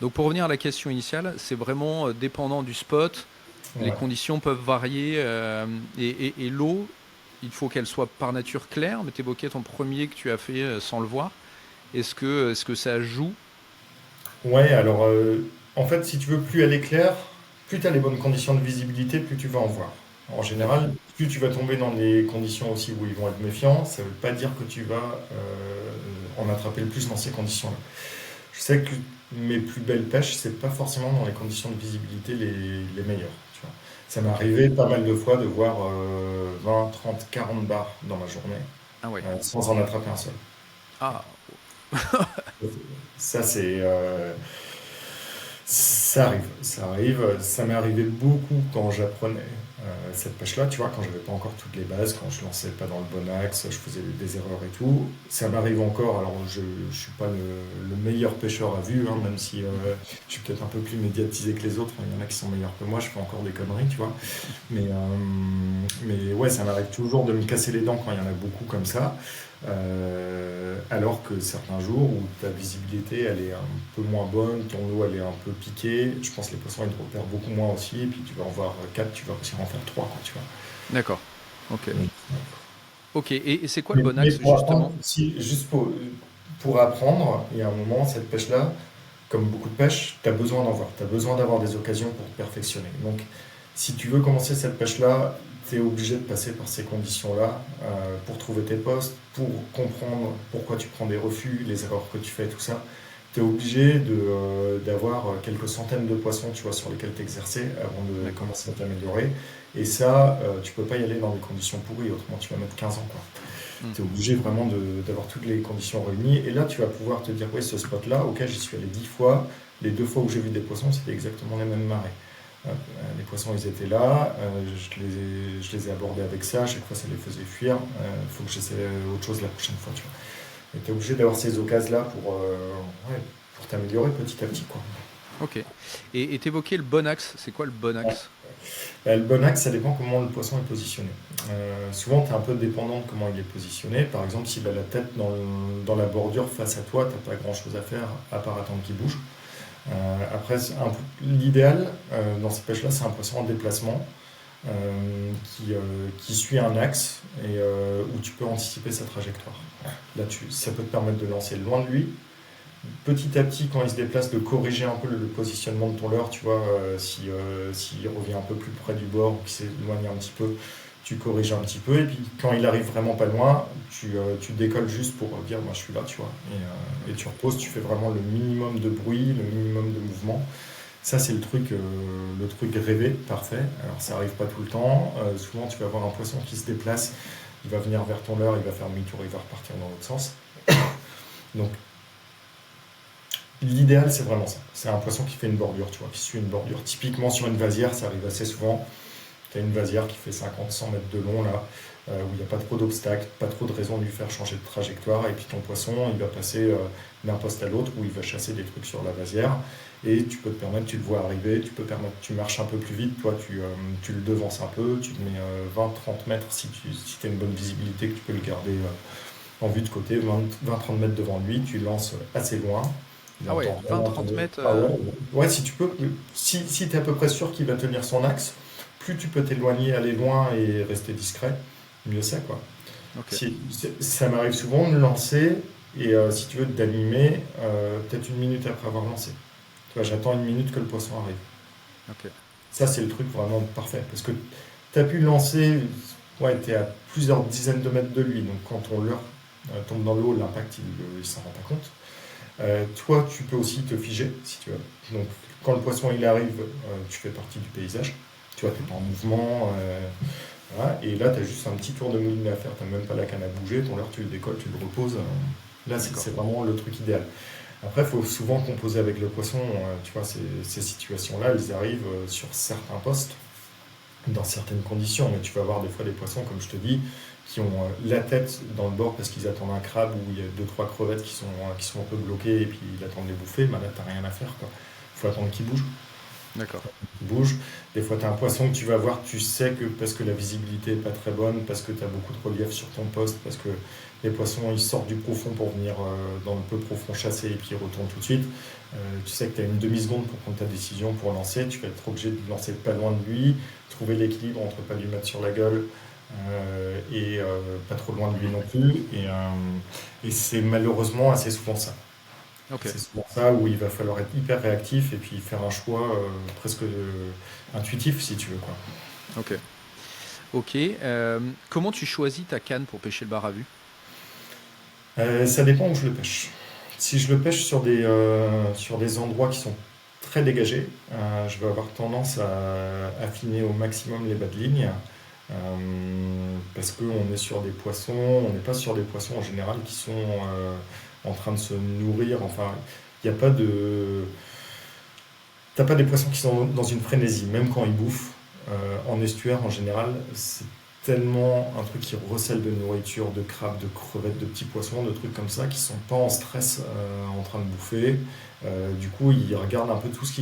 Donc pour revenir à la question initiale, c'est vraiment dépendant du spot. Les Ouais. conditions peuvent varier. Et l'eau, il faut qu'elle soit par nature claire. Mais tu évoquais ton premier que tu as fait sans le voir. Est-ce que ça joue? Ouais, alors en fait, si tu veux plus elle est claire, plus tu as les bonnes conditions de visibilité, plus tu vas en voir. En D'accord. général, plus tu vas tomber dans des conditions aussi où ils vont être méfiants, ça ne veut pas dire que tu vas en attraper le plus dans ces conditions-là. Je sais que mes plus belles pêches, c'est pas forcément dans les conditions de visibilité les meilleures. Tu vois. Ça m'est Ok. arrivé pas mal de fois de voir 20, 30, 40 bars dans ma journée Ah ouais. sans en attraper un seul. Ah. Ça, ça arrive, ça arrive. Ça m'est arrivé beaucoup quand j'apprenais cette pêche-là, tu vois, quand j'avais pas encore toutes les bases, quand je lançais pas dans le bon axe, je faisais des erreurs et tout. Ça m'arrive encore, alors je suis pas le meilleur pêcheur à vue, hein, même si Mhm. je suis peut-être un peu plus médiatisé que les autres. Il y en a qui sont meilleurs que moi, je fais encore des conneries, tu vois. Mais ouais, ça m'arrive toujours de me casser les dents quand il y en a beaucoup comme ça. Alors que certains jours où ta visibilité elle est un peu moins bonne, ton eau elle est un peu piquée, je pense que les poissons ils te repèrent beaucoup moins aussi, et puis tu vas en voir 4, tu vas réussir à en faire 3, quoi, tu vois. D'accord. Ok. Donc, Ok. Et c'est quoi le bon mais axe pour apprendre, justement? si, juste pour apprendre, il y a un moment, cette pêche-là, comme beaucoup de pêches, tu as besoin d'en voir, tu as besoin d'avoir des occasions pour te perfectionner. Donc, si tu veux commencer cette pêche-là, tu es obligé de passer par ces conditions-là pour trouver tes postes, pour comprendre pourquoi tu prends des refus, les erreurs que tu fais, tout ça. Tu es obligé d'avoir quelques centaines de poissons, tu vois, sur lesquels t'exercer avant de D'accord. commencer à t'améliorer. Et ça, tu peux pas y aller dans des conditions pourries, autrement tu vas mettre 15 ans, quoi. Hmm. Tu es obligé vraiment d'avoir toutes les conditions réunies. Et là, tu vas pouvoir te dire, oui, ce spot-là, ok, j'y suis allé 10 fois. Les 2 fois où j'ai vu des poissons, c'était exactement les mêmes marées. Les poissons, ils étaient là. Je les ai abordés avec ça. À chaque fois, ça les faisait fuir. Il faut que j'essaie autre chose la prochaine fois, tu vois. Et tu es obligé d'avoir ces occasions-là ouais, pour t'améliorer petit à petit, quoi. Ok. Et t'évoquais le bon axe. C'est quoi le bon axe? Le bon axe, ça dépend comment le poisson est positionné. Souvent, tu es un peu dépendant de comment il est positionné. Par exemple, s'il a la tête dans la bordure face à toi, tu n'as pas grand-chose à faire à part attendre qu'il bouge. Après, l'idéal dans ces pêches-là, c'est un poisson en déplacement qui suit un axe et où tu peux anticiper sa trajectoire. Là, ça peut te permettre de lancer loin de lui. Petit à petit, quand il se déplace, de corriger un peu le positionnement de ton leurre, tu vois, s'il revient un peu plus près du bord ou qu'il s'éloigne un petit peu, tu corriges un petit peu, et puis quand il arrive vraiment pas loin, tu décolles juste pour dire, moi je suis là, tu vois. Et Ok. tu reposes, tu fais vraiment le minimum de bruit, le minimum de mouvement. Ça, c'est le truc rêvé, parfait. Alors, ça arrive pas tout le temps. Souvent, tu vas avoir un poisson qui se déplace, il va venir vers ton leurre, il va faire demi-tour, il va repartir dans l'autre sens. Donc, l'idéal, c'est vraiment ça. C'est un poisson qui fait une bordure, tu vois, qui suit une bordure. Typiquement, sur une vasière, ça arrive assez souvent. Tu as une vasière qui fait 50-100 mètres de long, là, où il n'y a pas trop d'obstacles, pas trop de raison de lui faire changer de trajectoire. Et puis ton poisson, il va passer d'un poste à l'autre, où il va chasser des trucs sur la vasière. Et tu peux te permettre, tu le vois arriver, tu peux permettre, tu marches un peu plus vite, toi, tu le devances un peu, tu te mets 20-30 mètres si tu as une bonne visibilité, que tu peux le garder en vue de côté, 20-30 mètres devant lui, tu lances assez loin. Il Ah ouais, entend rien, 20-30 mètres. ah ouais, ouais, si tu peux, si tu es à peu près sûr qu'il va tenir son axe, plus tu peux t'éloigner, aller loin et rester discret, mieux c'est quoi. Ok, Ça m'arrive souvent de lancer et si tu veux d'animer, peut-être une minute après avoir lancé. Tu vois, j'attends une minute que le poisson arrive. ok. Ça, c'est le truc vraiment parfait. Parce que tu as pu lancer, ouais, tu es à plusieurs dizaines de mètres de lui. Donc quand ton leurre tombe dans l'eau, l'impact, il s'en rend pas compte. Toi, tu peux aussi te figer, si tu veux. Donc quand le poisson il arrive, tu fais partie du paysage. Tu vois, tu n'es Mhm. pas en mouvement. Voilà. Et là, tu as juste un petit tour de moulinet à faire. Tu n'as même pas la canne à bouger. Ton leurre, tu le décolles, tu le reposes. Là, D'accord. c'est vraiment le truc idéal. Après, il faut souvent composer avec le poisson. Tu vois, ces situations-là, elles arrivent sur certains postes, dans certaines conditions. Mais tu vas avoir des fois des poissons, comme je te dis, qui ont la tête dans le bord parce qu'ils attendent un crabe ou il y a deux, trois crevettes qui sont un peu bloquées et puis ils attendent les bouffer. Bah là, tu n'as rien à faire, quoi. Il faut attendre qu'ils bougent. D'accord. Qui bouge. Des fois, tu as un poisson que tu vas voir, tu sais que parce que la visibilité n'est pas très bonne, parce que tu as beaucoup de relief sur ton poste, parce que les poissons ils sortent du profond pour venir dans le peu profond chasser et puis ils retournent tout de suite. Tu sais que tu as une demi-seconde pour prendre ta décision pour lancer. Tu vas être obligé de lancer pas loin de lui, trouver l'équilibre entre pas lui mettre sur la gueule et pas trop loin de lui non plus. Et c'est malheureusement assez souvent ça. Ok. C'est souvent ça où il va falloir être hyper réactif et puis faire un choix presque intuitif si tu veux quoi. Ok. Ok. Comment tu choisis ta canne pour pêcher le bar à vue? Ça dépend où je le pêche. Si je le pêche sur des endroits qui sont très dégagés, je vais avoir tendance à affiner au maximum les bas de ligne parce qu'on est sur des poissons, on n'est pas sur des poissons en général qui sont en train de se nourrir. Enfin, il n'y a pas de. T'as pas des poissons qui sont dans une frénésie, même quand ils bouffent. En estuaire, en général, c'est tellement un truc qui recèle de nourriture, de crabes, de crevettes, de petits poissons, de trucs comme ça, qui sont pas en stress en train de bouffer. Du coup, ils regardent un peu tout ce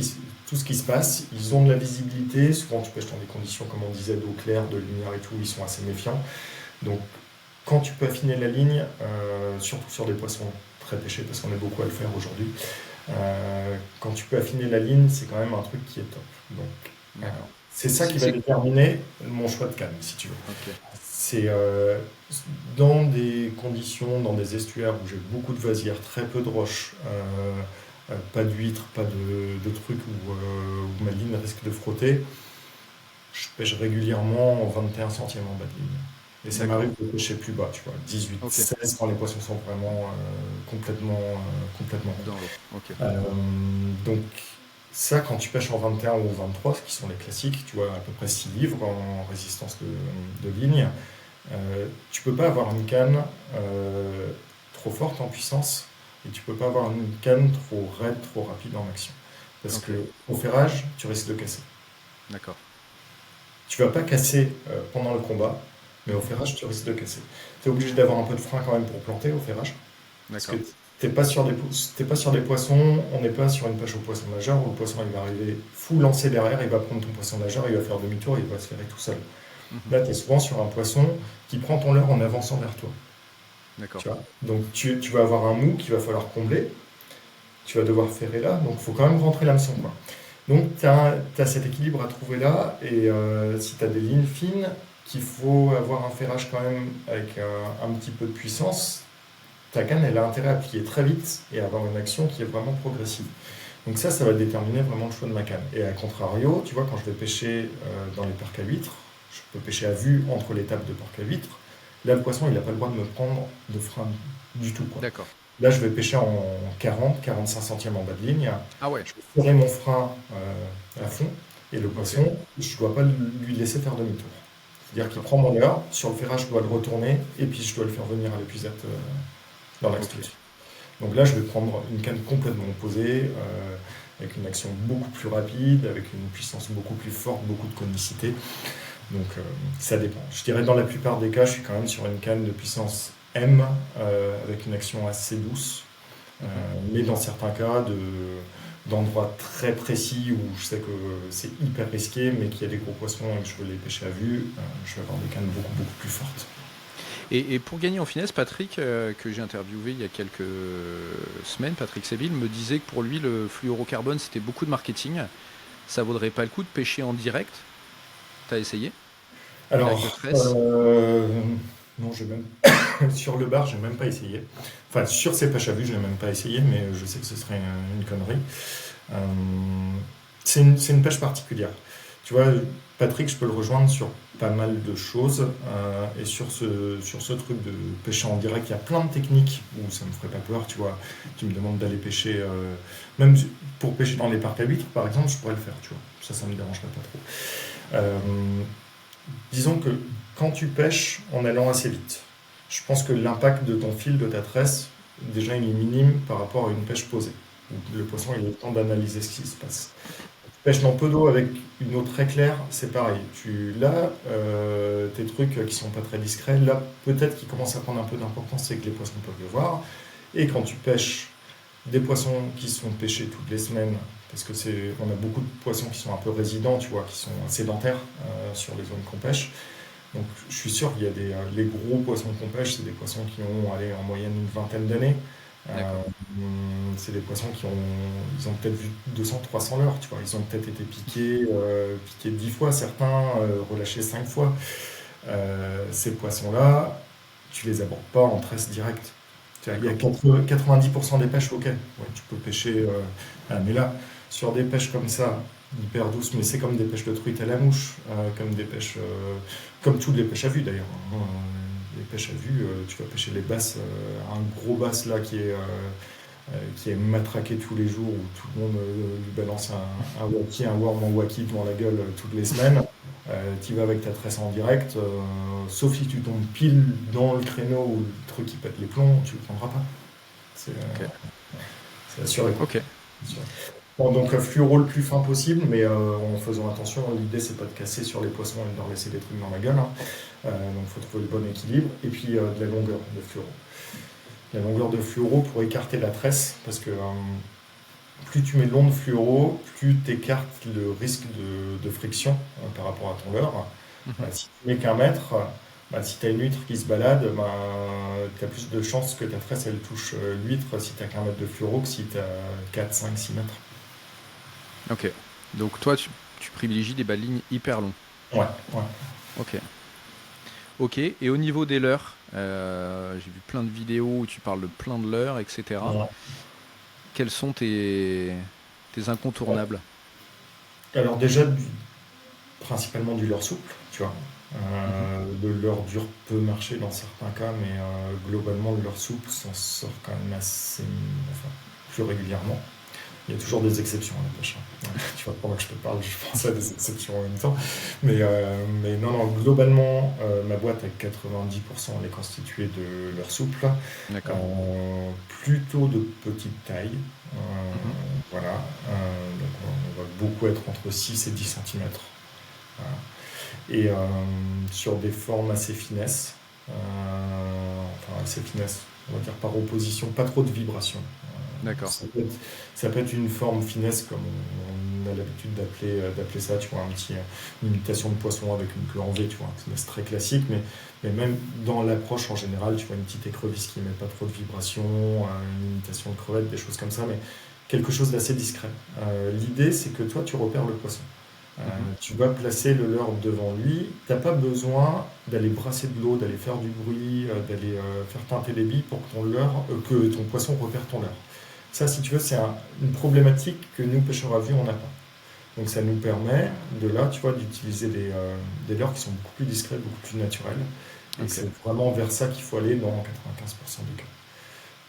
qui se passe. Ils ont de la visibilité. Souvent, tu pêches dans des conditions, comme on disait, d'eau claire, de lumière et tout. Ils sont assez méfiants. Donc, quand tu peux affiner la ligne, surtout sur des poissons très pêchés, parce qu'on est beaucoup à le faire aujourd'hui, quand tu peux affiner la ligne, c'est quand même un truc qui est top. Donc, euh, D'accord. c'est ça qui C'est, va c'est- déterminer mon choix de canne, si tu veux. Ok. C'est dans des conditions, dans des estuaires où j'ai beaucoup de vasières, très peu de roches, pas d'huîtres, pas de trucs où ma ligne risque de frotter, je pêche régulièrement en 21 centièmes en bas de ligne. Et ça D'accord. m'arrive de pêcher plus bas, tu vois, 18, Ok. 16 quand les poissons sont vraiment complètement Dans l'eau. Ok. euh, donc ça, quand tu pêches en 21 ou 23, ce qui sont les classiques, tu vois, à peu près 6 livres en résistance de ligne, tu peux pas avoir une canne trop forte en puissance et tu peux pas avoir une canne trop raide, trop rapide en action. Parce Ok. que au ferrage, tu risques de casser. D'accord. Tu vas pas casser pendant le combat, mais au Mhm. ferrage, tu risques de casser. Tu es obligé d'avoir un peu de frein quand même pour planter au ferrage. Parce que D'accord. t'es pas sur des poissons, on n'est pas sur une pêche au poisson nageur où le poisson il va arriver fou lancé derrière, il va prendre ton poisson nageur, il va faire demi-tour, il va se ferrer tout seul. Mhm. Là, tu es souvent sur un poisson qui prend ton leurre en avançant vers toi. D'accord. Tu vois. Donc tu vas avoir un mou qu'il va falloir combler, tu vas devoir ferrer là, donc il faut quand même rentrer l'hameçon, quoi. Donc tu as cet équilibre à trouver là, et si tu as des lignes fines, qu'il faut avoir un ferrage quand même avec un petit peu de puissance, ta canne, elle a intérêt à plier très vite et à avoir une action qui est vraiment progressive. Donc ça va déterminer vraiment le choix de ma canne. Et à contrario, tu vois, quand je vais pêcher dans les parcs à huîtres, je je peux pêcher à vue entre les tables de porc à huître. Là, le poisson, il n'a pas le droit de me prendre de frein du tout, quoi. D'accord. Là, je vais pêcher en 45 centièmes en bas de ligne. Ah ouais, Je vais serrer mon frein à fond. Et le ok, poisson, je ne dois pas lui laisser faire demi-tour. C'est-à-dire qu'il d'accord. prend mon leurre, sur le ferrage, je dois le retourner, et puis je dois le faire venir à l'épuisette dans l'axe Ok, tout de suite. Donc là, je vais prendre une canne complètement opposée, avec une action beaucoup plus rapide, avec une puissance beaucoup plus forte, beaucoup de conicité. Donc ça dépend. Je dirais dans la plupart des cas, je suis quand même sur une canne de puissance M, avec une action assez douce. Euh, mhm. mais dans certains cas, d'endroits très précis où je sais que c'est hyper risqué, mais qu'il y a des gros poissons et que je veux les pêcher à vue, je vais avoir des cannes beaucoup, beaucoup plus fortes. Et pour gagner en finesse, Patrick, que j'ai interviewé il y a quelques semaines, Patrick Séville, me disait que pour lui, le fluorocarbone, c'était beaucoup de marketing. Ça vaudrait pas le coup de pêcher en direct. T'as essayé? Avec le Alors, tresse? non, j'ai même sur le bar, j'ai même pas essayé. Enfin, sur ces pêches à vue, je l'ai même pas essayé, mais je sais que ce serait une connerie. Euh, c'est une pêche particulière. Tu vois, Patrick, je peux le rejoindre sur pas mal de choses. Et sur ce truc de pêcher en direct, il y a plein de techniques où ça me ferait pas peur. Tu vois, tu me demandes d'aller pêcher, même pour pêcher dans les parcs à huîtres, par exemple, je pourrais le faire. Tu vois, ça me dérangerait pas trop. Euh, Disons que quand tu pêches en allant assez vite, je pense que l'impact de ton fil, de ta tresse, déjà il est minime par rapport à une pêche posée. Donc, le poisson il a le temps d'analyser ce qui se passe. Tu pêches dans peu d'eau avec une eau très claire, c'est pareil. Là, tes trucs qui sont pas très discrets, là peut-être qu'ils commencent à prendre un peu d'importance, c'est que les poissons peuvent le voir. Et quand tu pêches des poissons qui sont pêchés toutes les semaines, parce que on a beaucoup de poissons qui sont un peu résidents, tu vois, qui sont sédentaires sur les zones qu'on pêche. Donc je suis sûr qu'il y a les gros poissons qu'on pêche, c'est des poissons qui ont allez, en moyenne une vingtaine d'années. Euh, D'accord. c'est des poissons ils ont peut-être vu 200, 300 leurres, tu vois. Ils ont peut-être été piqués 10 fois, certains relâchés 5 fois. Ces poissons-là, tu les abordes pas en tresse directe. Il y a D'accord. 90% des pêches, ok, ouais, tu peux pêcher, mais là, sur des pêches comme ça, hyper douces, mais c'est comme des pêches de truite à la mouche, comme des pêches, comme toutes les pêches à vue d'ailleurs, hein. Les pêches à vue, tu vas pêcher les basses, un gros basse là qui est matraqué tous les jours, où tout le monde lui balance un waki, un worm en waki devant la gueule toutes les semaines. Tu vas avec ta tresse en direct, sauf si tu tombes pile dans le créneau où le truc qui pète les plombs, tu le prendras pas. C'est Ok. c'est assuré, quoi. Ok. Assuré. Bon, donc fluoro le plus fin possible, mais en faisant attention, l'idée c'est pas de casser sur les poissons et de leur laisser des trucs dans la gueule, hein. Donc il faut trouver le bon équilibre, et puis de la longueur de fluoro. La longueur de fluoro pour écarter la tresse, parce que plus tu mets de long de fluoro, plus tu écartes le risque de friction par rapport à ton leurre. Mhm. Si tu mets qu'un mètre, si tu as une huître qui se balade, tu as plus de chances que ta tresse elle touche l'huître si tu n'as qu'un mètre de fluoro que si tu as 4, 5, 6 mètres. Ok. Donc toi, tu privilégies des balines hyper longs. Ouais, ouais. Ok. Ok. Et au niveau des leurres, j'ai vu plein de vidéos où tu parles de plein de leurres, etc. Ouais. Quels sont tes Ouais. incontournables? Alors déjà, principalement du leurre souple, tu vois. Mhm. Le leurre dur peut marcher dans certains cas, mais globalement, le leurre souple s'en sort quand même assez, enfin, plus régulièrement. Il y a toujours des exceptions à la pêche, hein. Ouais, tu vois, pendant que je te parle, je pense à des exceptions en même temps. Mais non, non, globalement, ma boîte à 90% elle est constituée de leurre souple, D'accord. plutôt de petite taille. Euh, Mhm. voilà. Donc on va beaucoup être entre 6 et 10 centimètres. Voilà. Et sur des formes assez finesses, enfin assez finesses, on va dire par opposition, pas trop de vibrations. D'accord. Ça peut être une forme finesse comme on a l'habitude d'appeler ça, tu vois, une imitation de poisson avec une queue en V, tu vois, c'est très classique, mais même dans l'approche en général, tu vois, une petite écrevisse qui met pas trop de vibrations, une imitation de crevette, des choses comme ça, mais quelque chose d'assez discret. L'idée, c'est que toi, tu repères le poisson. Euh, Mhm. Tu vas placer le leurre devant lui. Tu n'as pas besoin d'aller brasser de l'eau, d'aller faire du bruit, d'aller faire teinter les billes pour que ton poisson repère ton leurre. Ça, si tu veux, c'est une problématique que nous, pêcheurs à vue, on n'a pas. Donc ça nous permet de là, tu vois, d'utiliser des leurres qui sont beaucoup plus discrets, beaucoup plus naturels. Et Ok. c'est vraiment vers ça qu'il faut aller dans 95% des cas.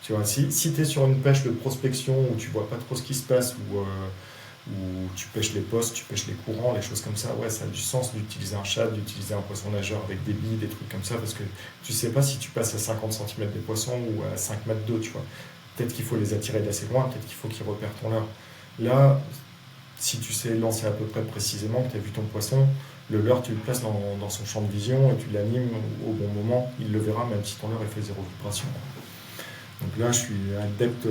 Tu vois, si tu es sur une pêche de prospection où tu vois pas trop ce qui se passe, où tu pêches les postes, tu pêches les courants, les choses comme ça, ouais, ça a du sens d'utiliser un chat, d'utiliser un poisson nageur avec des billes, des trucs comme ça, parce que tu sais pas si tu passes à 50 centimètres des poissons ou à 5 mètres d'eau, tu vois. Peut-être qu'il faut les attirer d'assez loin, peut-être qu'il faut qu'ils repèrent ton leurre. Là, si tu sais lancer à peu près précisément, que tu as vu ton poisson, le leurre, tu le places dans son champ de vision et tu l'animes au bon moment, il le verra même si ton leurre fait zéro vibration. Donc là, je suis adepte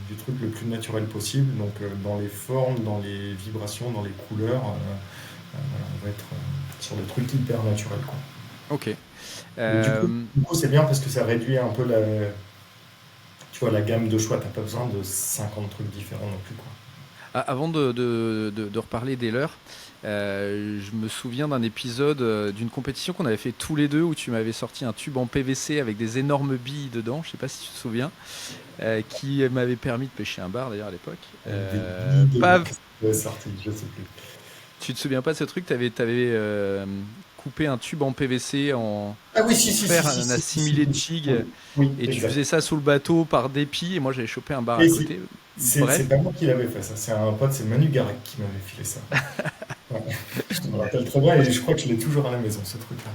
du truc le plus naturel possible. Donc dans les formes, dans les vibrations, dans les couleurs, voilà, on va être sur des trucs hyper naturels, quoi. Ok. Et Euh, du coup, c'est bien parce que ça réduit un peu tu vois, la gamme de choix. T'as pas besoin de 50 trucs différents non plus, quoi. Avant de reparler des leurs, je me souviens d'un épisode d'une compétition qu'on avait fait tous les deux où tu m'avais sorti un tube en PVC avec des énormes billes dedans, je sais pas si tu te souviens, qui m'avait permis de pêcher un bar d'ailleurs à l'époque. Avec des billes dedans. Pas, Qu'est-ce que tu as sorti? Je sais plus. tu te souviens pas de ce truc? T'avais coupé un tube en PVC Ah oui, si, pour si, si, faire si, un si, si, si, assimilé de oui, oui, jig oui, et tu faisais exact. ça sous le bateau par dépit et moi j'avais chopé un bar à Et c'est côté. c'est Bref. pas moi qui l'avais fait, ça. C'est un pote, c'est Manu Garec qui m'avait filé ça. Ouais. Je me rappelle très bien et je crois que je l'ai toujours à la maison, ce truc-là.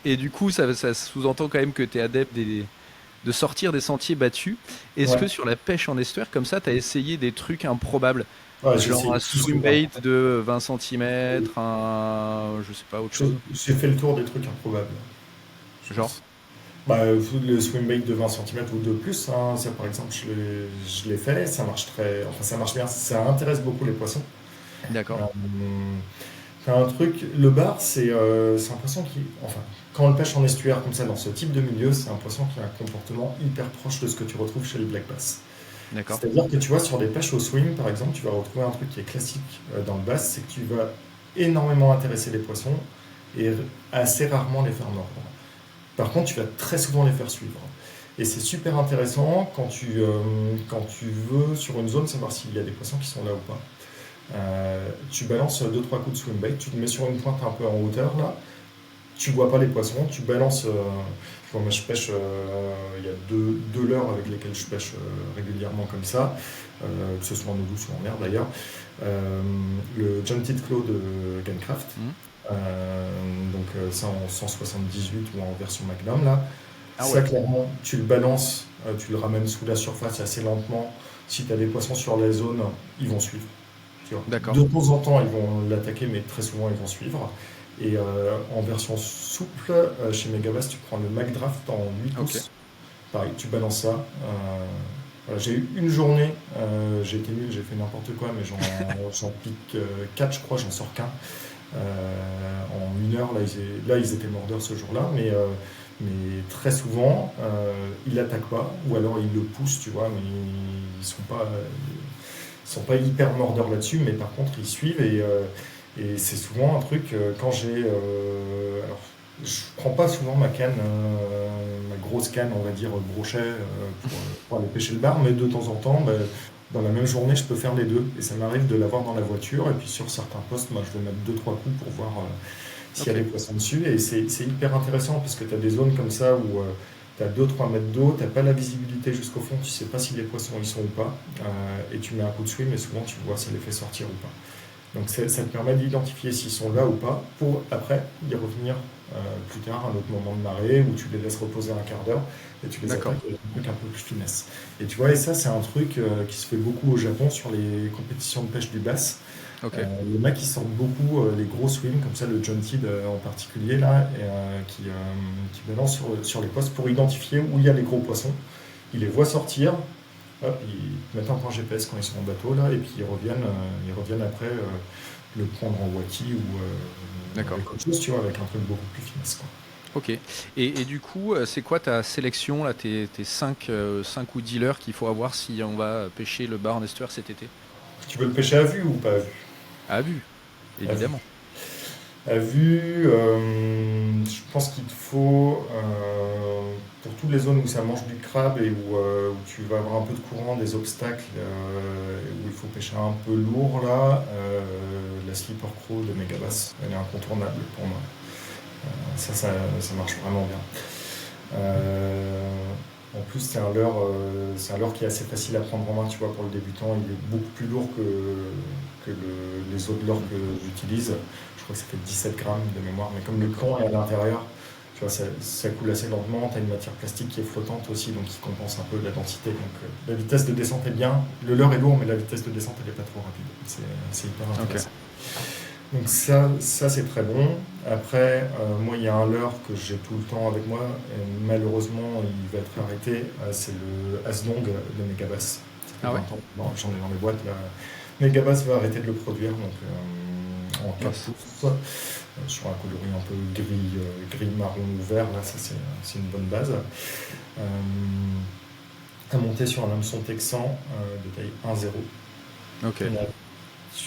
Et du coup, ça sous-entend quand même que tu es adepte de sortir des sentiers battus. Est-ce que Ouais. sur la pêche en estuaire, comme ça, tu as essayé des trucs improbables? Ouais, j'ai Genre essayé un tout ce que moi. swim bait de 20 centimètres, un, je sais pas, autre chose. J'ai fait le tour des trucs improbables, je Genre, pense. Bah, le swim bait de 20 centimètres ou de plus, hein, ça par exemple, je l'ai fait, ça marche enfin ça marche bien, ça intéresse beaucoup les poissons. d'accord, Euh, c'est un truc, le bar, c'est un poisson qui, enfin, quand on le pêche en estuaire comme ça, dans ce type de milieu, c'est un poisson qui a un comportement hyper proche de ce que tu retrouves chez le black bass. d'accord, C'est-à-dire que tu vois, sur des pêches au swing, par exemple, tu vas retrouver un truc qui est classique dans le bass, c'est que tu vas énormément intéresser les poissons et assez rarement les faire mordre. Par contre, tu vas très souvent les faire suivre. Et c'est super intéressant quand tu veux, sur une zone, savoir s'il y a des poissons qui sont là ou pas. Tu balances deux trois coups de swim bait, tu te mets sur une pointe un peu en hauteur, là, tu vois pas les poissons, tu balances. Moi, je pêche, il y a deux leurres avec lesquels je pêche régulièrement comme ça, que ce soit en eau douce ou en mer d'ailleurs. Euh, le Jointed Claw de Gamecraft, hmm. donc ça en 178 ou en version Magnum là. Ah Ça, ouais, clairement, tu le balances, tu le ramènes sous la surface assez lentement. Si tu as des poissons sur la zone, ils vont suivre. Tu vois. d'accord, De temps en temps, ils vont l'attaquer, mais très souvent, ils vont suivre. Et en version souple, chez Megabass, tu prends le McDraft en 8 ok, pouces. Pareil, tu balances ça. Voilà, j'ai eu une journée, j'ai été nul, j'ai fait n'importe quoi, mais j'en pique 4, je crois, j'en sors qu'un. En une heure, là, ils étaient mordeurs ce jour-là, mais très souvent, ils l'attaquent pas, ou alors ils le poussent, tu vois, mais ils sont pas hyper mordeurs là-dessus, mais par contre, ils suivent et c'est souvent un truc, quand alors, je prends pas souvent ma canne, ma grosse canne, on va dire, brochet, pour aller pêcher le bar, mais de temps en temps, bah, dans la même journée, je peux faire les deux. Et ça m'arrive de l'avoir dans la voiture, et puis sur certains postes, moi, je vais mettre deux, trois coups pour voir s'il y a ok, des poissons dessus. Et c'est hyper intéressant, parce que tu as des zones comme ça où tu as 2-3 mètres d'eau, tu n'as pas la visibilité jusqu'au fond, tu sais pas si les poissons y sont ou pas, et tu mets un coup de swim, et souvent tu vois si ça les fait sortir ou pas. Donc ça te permet d'identifier s'ils sont là ou pas, pour après y revenir plus tard, à un autre moment de marée, où tu les laisses reposer un quart d'heure, et tu les d'accord, attaques avec un truc un peu plus finesse. Et tu vois, et ça c'est un truc qui se fait beaucoup au Japon sur les compétitions de pêche du bass. ok, Les mecs ils sortent beaucoup les gros swims, comme ça le John Tidd en particulier, là, et, qui balancent sur les postes pour identifier où il y a les gros poissons. Ils les voient sortir, hop, ils mettent un point GPS quand ils sont en bateau, là, et puis ils reviennent après le prendre en waki ou d'accord. avec autre chose, tu vois, avec un truc beaucoup plus finesse, quoi. Ok. Et du coup, c'est quoi ta sélection, là, tes 5 ou 10 leurres qu'il faut avoir si on va pêcher le bar en estuaire cet été? Tu veux le pêcher à vue ou pas à vue? À vue, À vue. évidemment. À vue, je pense qu'il te faut pour toutes les zones où ça mange du crabe et où tu vas avoir un peu de courant, des obstacles, où il faut pêcher un peu lourd, là, la Sleeper Crow de Megabass, elle est incontournable pour moi. Ça marche vraiment bien. Euh, En plus, c'est un leurre qui est assez facile à prendre en main, tu vois, pour le débutant. Il est beaucoup plus lourd que les autres leurres que j'utilise. Je crois que ça fait 17 grammes de mémoire, mais comme le D'accord. camp est à l'intérieur, tu vois, ça coule assez lentement. Tu as une matière plastique qui est flottante aussi, donc qui compense un peu la densité. Donc la vitesse de descente est bien. Le leurre est lourd, mais la vitesse de descente, elle n'est pas trop rapide. C'est hyper Ok. intéressant. Donc ça c'est très bon. Après, moi, il y a un leurre que j'ai tout le temps avec moi, et malheureusement, il va être arrêté. C'est le Asdong de Megabass. Ça fait Ah 20 ouais? ans. Bon, j'en ai dans les boîtes, là. Megabass va arrêter de le produire, donc en 4 Mince. pouces, sur un coloris un peu gris, marron ou vert. Là, ça c'est une bonne base. Euh, à monter sur un hameçon texan de taille 1,0. Ok.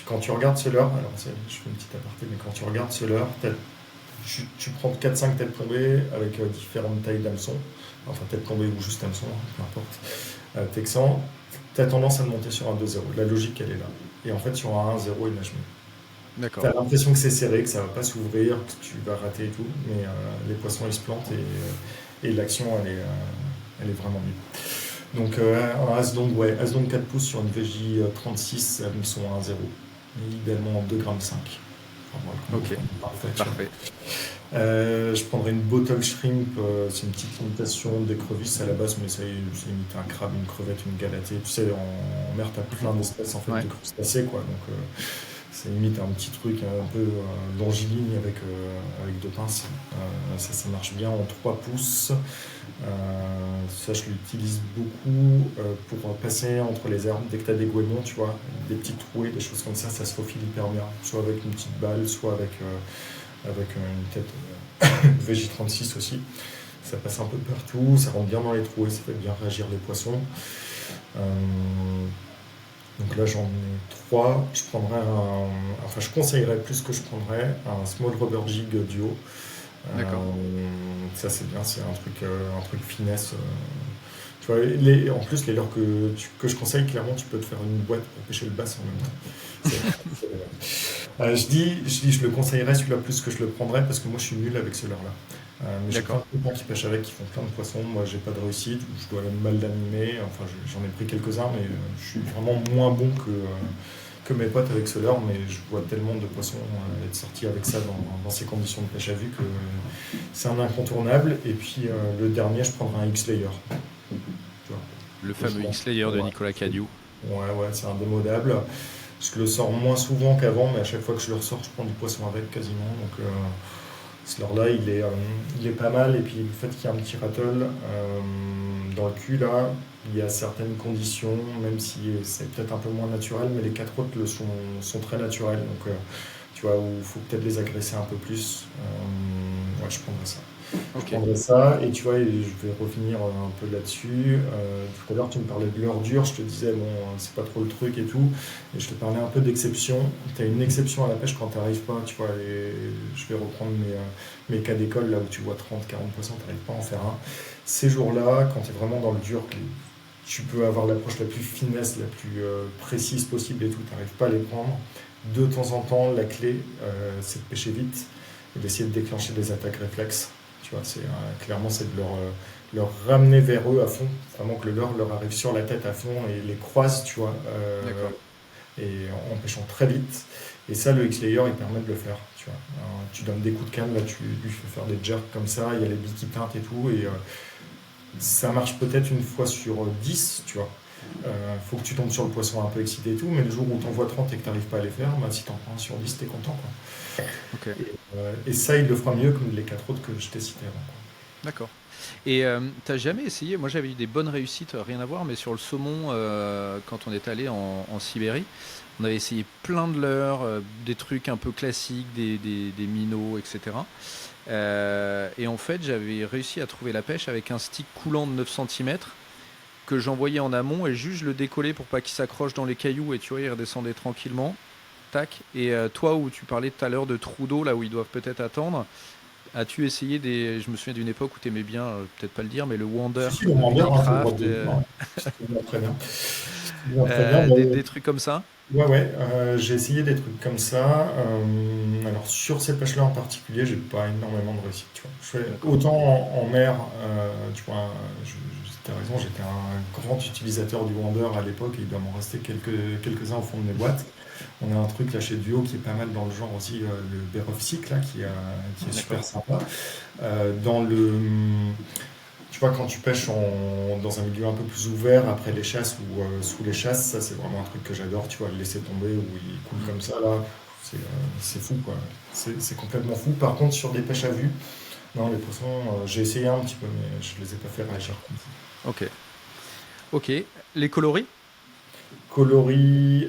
Quand tu regardes ce leurre, alors je fais une petite aparté, mais quand tu regardes ce leurre, tu prends 4-5 têtes tombées avec différentes tailles d'hameçon, enfin têtes tombées ou juste hameçon, hein, peu importe, texan, tu as tendance à le monter sur un 2-0. La logique, elle est là. Et en fait, sur un 1-0, il nage mieux. Tu D'accord. as l'impression que c'est serré, que ça va pas s'ouvrir, que tu vas rater et tout, mais les poissons, ils se plantent et l'action, elle est vraiment mieux. Donc un As-Dong, ouais, As-Dong 4 pouces sur une VJ 36, hameçon 1-0. Et idéalement en 2,5 g. Enfin, moi, le combo Ok. parfait, tu vois. Parfait. Je prendrais une bottle shrimp, c'est une petite imitation d'écrevisse à la base, mais c'est imite un crabe, une crevette, une galatée. Tu sais, en mer, t'as plein d'espèces en fait Ouais. de crustacés, quoi. Donc, ça imite un petit truc un peu longiligne avec deux pinces. Ça marche bien en 3 pouces. Ça, je l'utilise beaucoup pour passer entre les herbes. Dès que tu as des goémons, tu vois, des petites trouées, des choses comme ça se faufile hyper bien. Soit avec une petite balle, soit avec une tête VJ36 aussi. Ça passe un peu partout, ça rentre bien dans les trouées, ça fait bien réagir les poissons. Euh, donc là, j'en ai 3. Enfin, je conseillerais plus que je prendrais un Small Rubber Jig Duo. D'accord. Ça, c'est bien, c'est un truc finesse. Tu vois, en plus, les leurres que je conseille, clairement, tu peux te faire une boîte pour pêcher le bass en même temps. Je le conseillerais celui-là plus que je le prendrais parce que moi je suis nul avec ce leurre-là. Mais j'ai plein D'accord. de copains qui pêchent avec, qui font plein de poissons. Moi j'ai pas de réussite, ou je dois mal l'animer. Enfin, j'en ai pris quelques-uns, mais je suis vraiment moins bon que mes potes avec ce leurre. Mais je vois tellement de poissons être sortis avec ça dans ces conditions de pêche à vue que c'est un incontournable. Et puis le dernier, je prendrai un X-Layer. Tu vois, Le que je fameux pense. X-Layer de Ouais, Nicolas Cadieux. ouais, c'est indémodable. Je le sors moins souvent qu'avant, mais à chaque fois que je le ressors, je prends du poisson avec quasiment. Donc ce leurre-là, il est pas mal. Et puis le fait qu'il y ait un petit rattle dans le cul, là, il y a certaines conditions, même si c'est peut-être un peu moins naturel, mais les quatre autres sont très naturels. Donc tu vois, où il faut peut-être les agresser un peu plus. Ouais, je prendrais ça. Je Ok. prendrais ça, et tu vois, et je vais revenir un peu là-dessus. Tout à l'heure, tu me parlais de l'heure dure, je te disais, bon, c'est pas trop le truc et tout. Et je te parlais un peu d'exception. Tu as une exception à la pêche quand tu n'arrives pas, tu vois. Je vais reprendre mes cas d'école, là où tu vois 30-40%, tu n'arrives pas à en faire un. Ces jours-là, quand tu es vraiment dans le dur, que tu peux avoir l'approche la plus finesse, la plus précise possible et tout, tu n'arrives pas à les prendre. De temps en temps, la clé, c'est de pêcher vite et d'essayer de déclencher des attaques réflexes. Tu vois, clairement, c'est de leur ramener vers eux à fond, vraiment que le leurre leur arrive sur la tête à fond et les croise, tu vois, D'accord. et en pêchant très vite. Et ça, le X-Layer, il permet de le faire, tu vois. Tu donnes des coups de canne, là, tu lui fais faire des jerks comme ça, il y a les billes qui teintent et tout, et ça marche peut-être une fois sur 10, tu vois. Faut que tu tombes sur le poisson un peu excité et tout, mais le jour où tu en vois 30 et que tu n'arrives pas à les faire, bah, si tu en prends un sur 10, t'es content, quoi. Ok. Et ça, il le fera mieux que les quatre autres que je t'ai cités avant, quoi. D'accord. Et t'as jamais essayé, moi j'avais eu des bonnes réussites, rien à voir, mais sur le saumon, quand on est allé en Sibérie, on avait essayé plein de leurres, des trucs un peu classiques, des minots, etc. Et en fait, j'avais réussi à trouver la pêche avec un stick coulant de 9 centimètres que j'envoyais en amont et juste je le décollais pour pas qu'il s'accroche dans les cailloux et tu vois, il redescendait tranquillement. Tac. Et toi, où tu parlais tout à l'heure de trous d'eau, là où ils doivent peut-être attendre, As-tu essayé des... Je me souviens d'une époque où tu aimais bien, peut-être pas le dire, mais le Wonder Si, le avec vendeur, des hein, tu le droit crafts, de le dire, hein. Je te souviens très bien. Je te souviens très bien. des trucs comme ça? Ouais, ouais, j'ai essayé des trucs comme ça. Alors sur cette pêche-là en particulier, j'ai pas énormément de réussite, tu vois. Je fais D'accord. autant en mer, tu vois, t'as raison, j'étais un grand utilisateur du Wonder à l'époque et il doit m'en rester quelques-uns au fond de mes boîtes. On a un truc là chez Duo qui est pas mal dans le genre aussi, le Bear of Sick là, qui est super D'accord. sympa. Dans le, tu vois, quand tu pêches dans un milieu un peu plus ouvert, après les chasses ou sous les chasses, ça c'est vraiment un truc que j'adore, tu vois, le laisser tomber ou il coule Hmm. comme ça, là, c'est fou, quoi. C'est complètement fou. Par contre, sur des pêches à vue, non, les poissons, j'ai essayé un petit peu, mais je les ai pas fait réagir comme ça. Ok. Ok. Les coloris? Coloris,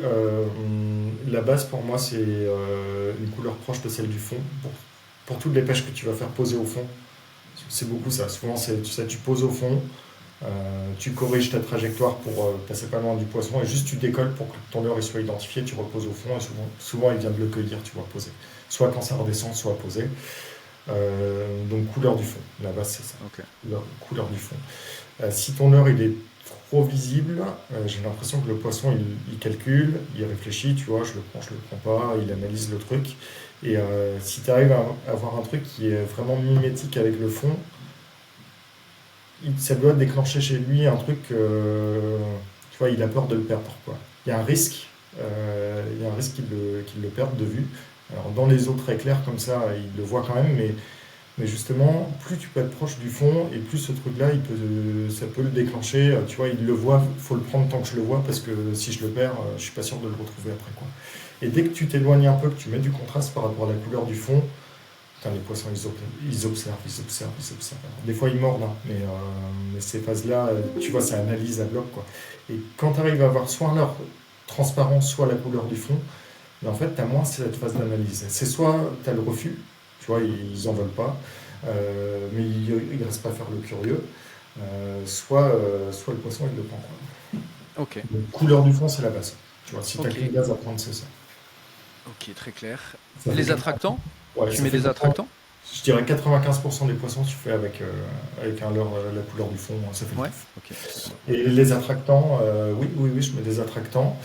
la base pour moi, c'est une couleur proche de celle du fond. Pour toutes les pêches que tu vas faire poser au fond, c'est beaucoup ça. Souvent, c'est ça, tu poses au fond. Tu corriges ta trajectoire pour passer pas loin du poisson et juste tu décolles pour que ton leurre il soit identifié, tu reposes au fond et souvent il vient de le cueillir, tu vois, poser. Soit quand ça redescend, soit posé. Donc couleur du fond, la base c'est ça, Ok. couleur du fond. Si ton leurre il est trop visible, j'ai l'impression que le poisson il calcule, il réfléchit, tu vois, je le prends pas, il analyse le truc. Et si tu arrives à avoir un truc qui est vraiment mimétique avec le fond, ça doit déclencher chez lui un truc, tu vois, il a peur de le perdre, quoi. Il y a un risque, il y a un risque qu'il le perde de vue. Alors dans les eaux très claires comme ça, il le voit quand même, mais justement, plus tu peux être proche du fond, et plus ce truc-là, ça peut le déclencher. Tu vois, il le voit, il faut le prendre tant que je le vois, parce que si je le perds, je suis pas sûr de le retrouver après, quoi. Et dès que tu t'éloignes un peu, que tu mets du contraste par rapport à la couleur du fond, putain, les poissons, ils observent, ils observent, ils observent. Alors, des fois, ils mordent, hein, mais ces phases-là, tu vois, ça analyse à bloc, quoi. Et quand tu arrives à avoir soit leur transparent, soit la couleur du fond, mais en fait, tu as moins cette phase d'analyse. C'est soit tu as le refus, tu vois, ils en veulent pas, mais ils ne restent pas faire le curieux, soit le poisson, il le prend, quoi. Ok. Donc, couleur du fond, c'est la base. Tu vois, si tu Ok. qu'une base à prendre, c'est ça. Ok, très clair. Ça fait Les 80, attractants? ouais, Tu ça mets fait des 80, attractants? je dirais 95% des poissons, tu fais avec un leurre, la couleur du fond, ça fait le Ouais. taf. Ok. Et les attractants, oui, oui, oui, je mets des attractants.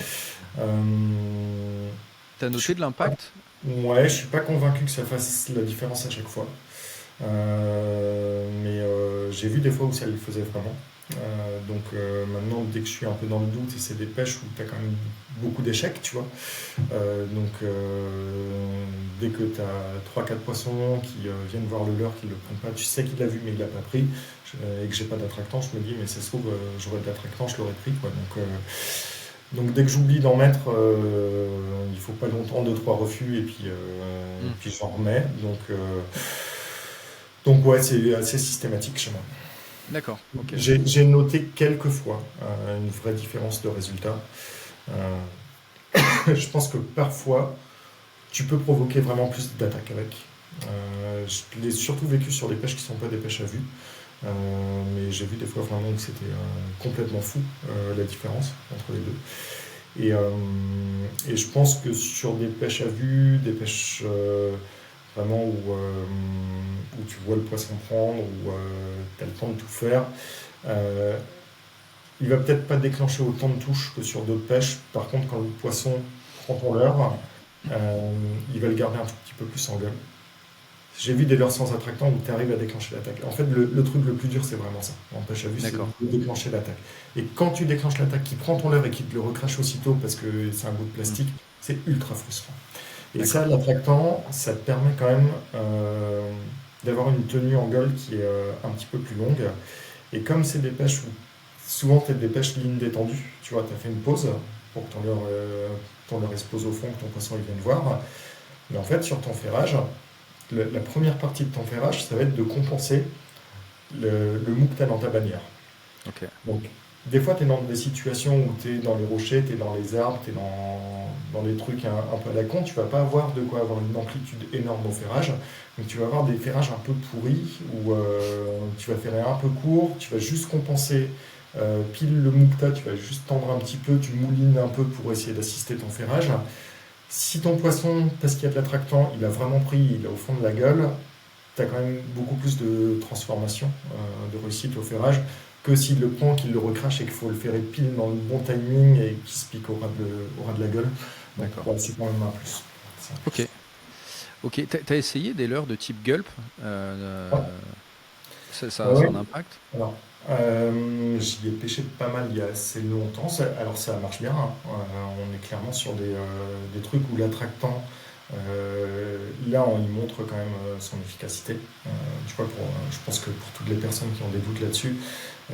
Euh, T'as je suis noté de pas, l'impact? ouais, je suis pas convaincu que ça fasse la différence à chaque fois. Mais j'ai vu des fois où ça le faisait vraiment. Donc maintenant, dès que je suis un peu dans le doute, et c'est des pêches où tu as quand même beaucoup d'échecs, tu vois. Dès que tu as trois quatre poissons qui viennent voir le leurre, qui ne le prennent pas, tu sais qu'il l'a vu mais il l'a pas pris, et que j'ai pas d'attractant, je me dis, mais ça se trouve, j'aurais de l'attractant, je l'aurais pris, quoi. Donc dès que j'oublie d'en mettre, il faut pas longtemps, deux, trois refus, et Hmm. puis j'en remets. Donc ouais, c'est assez systématique chez moi. D'accord. Ok. J'ai noté quelques fois une vraie différence de résultat. Euh, je pense que parfois, tu peux provoquer vraiment plus d'attaques avec. Je l'ai surtout vécu sur des pêches qui ne sont pas des pêches à vue. Mais j'ai vu des fois vraiment que c'était complètement fou la différence entre les deux. Et je pense que sur des pêches à vue, des pêches vraiment où tu vois le poisson prendre, où tu as le temps de tout faire, euh, il va peut-être pas déclencher autant de touches que sur d'autres pêches. Par contre, quand le poisson prend ton leurre, euh, il va le garder un tout petit peu plus en gueule. J'ai vu des leurres sans attractant où tu arrives à déclencher l'attaque. En fait, le truc le plus dur, c'est vraiment ça. En pêche à vue, c'est D'accord. de déclencher l'attaque. Et quand tu déclenches l'attaque, qui prend ton leurre et qui te le recrache aussitôt parce que c'est un bout de Hmm. plastique, c'est ultra frustrant. Et ça, D'accord. l'attractant, ça te permet quand même d'avoir une tenue en gueule qui est un petit peu plus longue. Et comme c'est des pêches où souvent tu des pêches ligne détendue, tu vois, tu as fait une pause pour que ton leurre il se pose au fond, que ton poisson il vienne voir. Mais en fait, sur ton ferrage, la première partie de ton ferrage, ça va être de compenser le mou que tu as dans ta bannière. Ok. Donc, des fois, tu es dans des situations où tu es dans les rochers, tu es dans les arbres, tu es dans des trucs un peu à la con, tu vas pas avoir de quoi avoir une amplitude énorme au ferrage. Donc, tu vas avoir des ferrages un peu pourris, où tu vas ferrer un peu court, tu vas juste compenser pile le mou que tu vas juste tendre un petit peu, tu moulines un peu pour essayer d'assister ton ferrage. Si ton poisson, parce qu'il y a de l'attractant, il a vraiment pris, il est au fond de la gueule, tu as quand même beaucoup plus de transformation, de réussite au ferrage, que s'il le prend, qu'il le recrache et qu'il faut le faire pile dans le bon timing et qu'il se pique au ras de la gueule. Donc, D'accord. ouais, c'est quand même un plus. C'est un Ok. plus. Ok. T'as essayé des leurres de type gulp? Ouais, Ça a ouais. un impact? Alors, j'y ai pêché pas mal il y a assez longtemps. Alors, ça marche bien, hein. On est clairement sur des trucs où l'attractant, là, on y montre quand même son efficacité. Tu vois, je pense que pour toutes les personnes qui ont des doutes là-dessus,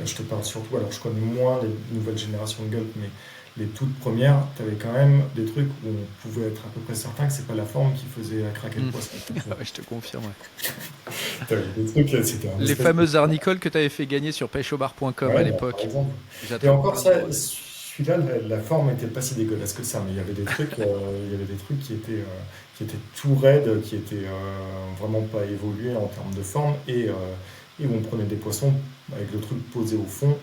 je te parle surtout, alors je connais moins les nouvelles générations de Gulp, mais les toutes premières, tu avais quand même des trucs où on pouvait être à peu près certain que c'est pas la forme qui faisait craquer le Hmm. poisson. Ouais, je te confirme. Ouais. T'avais des trucs, c'était un Les espèce de... fameuses arnicoles que tu avais fait gagner sur pêcheaubar.com à Ouais, bah, par l'époque. exemple. Et J'attrape encore plein de ça, dorades. celui-là, la forme était pas si dégueulasse que ça, mais il y avait des trucs, qui étaient tout raides, qui étaient vraiment pas évolués en termes de forme, et où on prenait des poissons avec le truc posé au fond.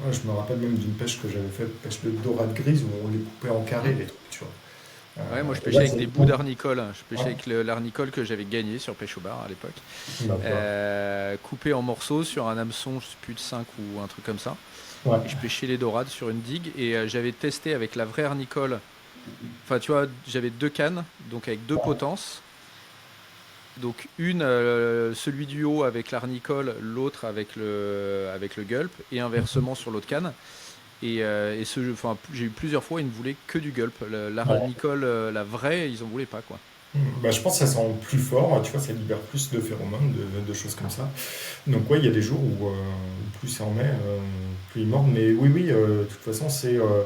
Ouais, je me rappelle même d'une pêche que j'avais faite, pêche de dorade grise, où on les coupait en carré, Mhm. les trucs, tu vois. Ouais, moi je Et pêchais là, avec c'est des bouts bon. d'arnicole. Je Ouais, pêchais avec l'arnicole que j'avais gagné sur pêcheaubar à l'époque. bah, tu vois. Coupé en morceaux sur un hameçon, je sais plus de 5 ou un truc comme ça. Ouais. Et je pêchais les dorades sur une digue. Et j'avais testé avec la vraie arnicole. Enfin, tu vois, j'avais deux cannes, donc avec deux potences. Donc une, celui du haut avec l'arnicole, l'autre avec le gulp, et inversement sur l'autre canne. Et enfin, j'ai eu plusieurs fois, ils ne voulaient que du gulp. Ouais. L'arnicole, la vraie, ils en voulaient pas, quoi. Bah, je pense que ça sent plus fort, tu vois, ça libère plus de phéromones, de choses comme ça. Donc ouais, il y a des jours où plus ça en met, plus ils mordent. Mais oui, oui, de toute façon, euh,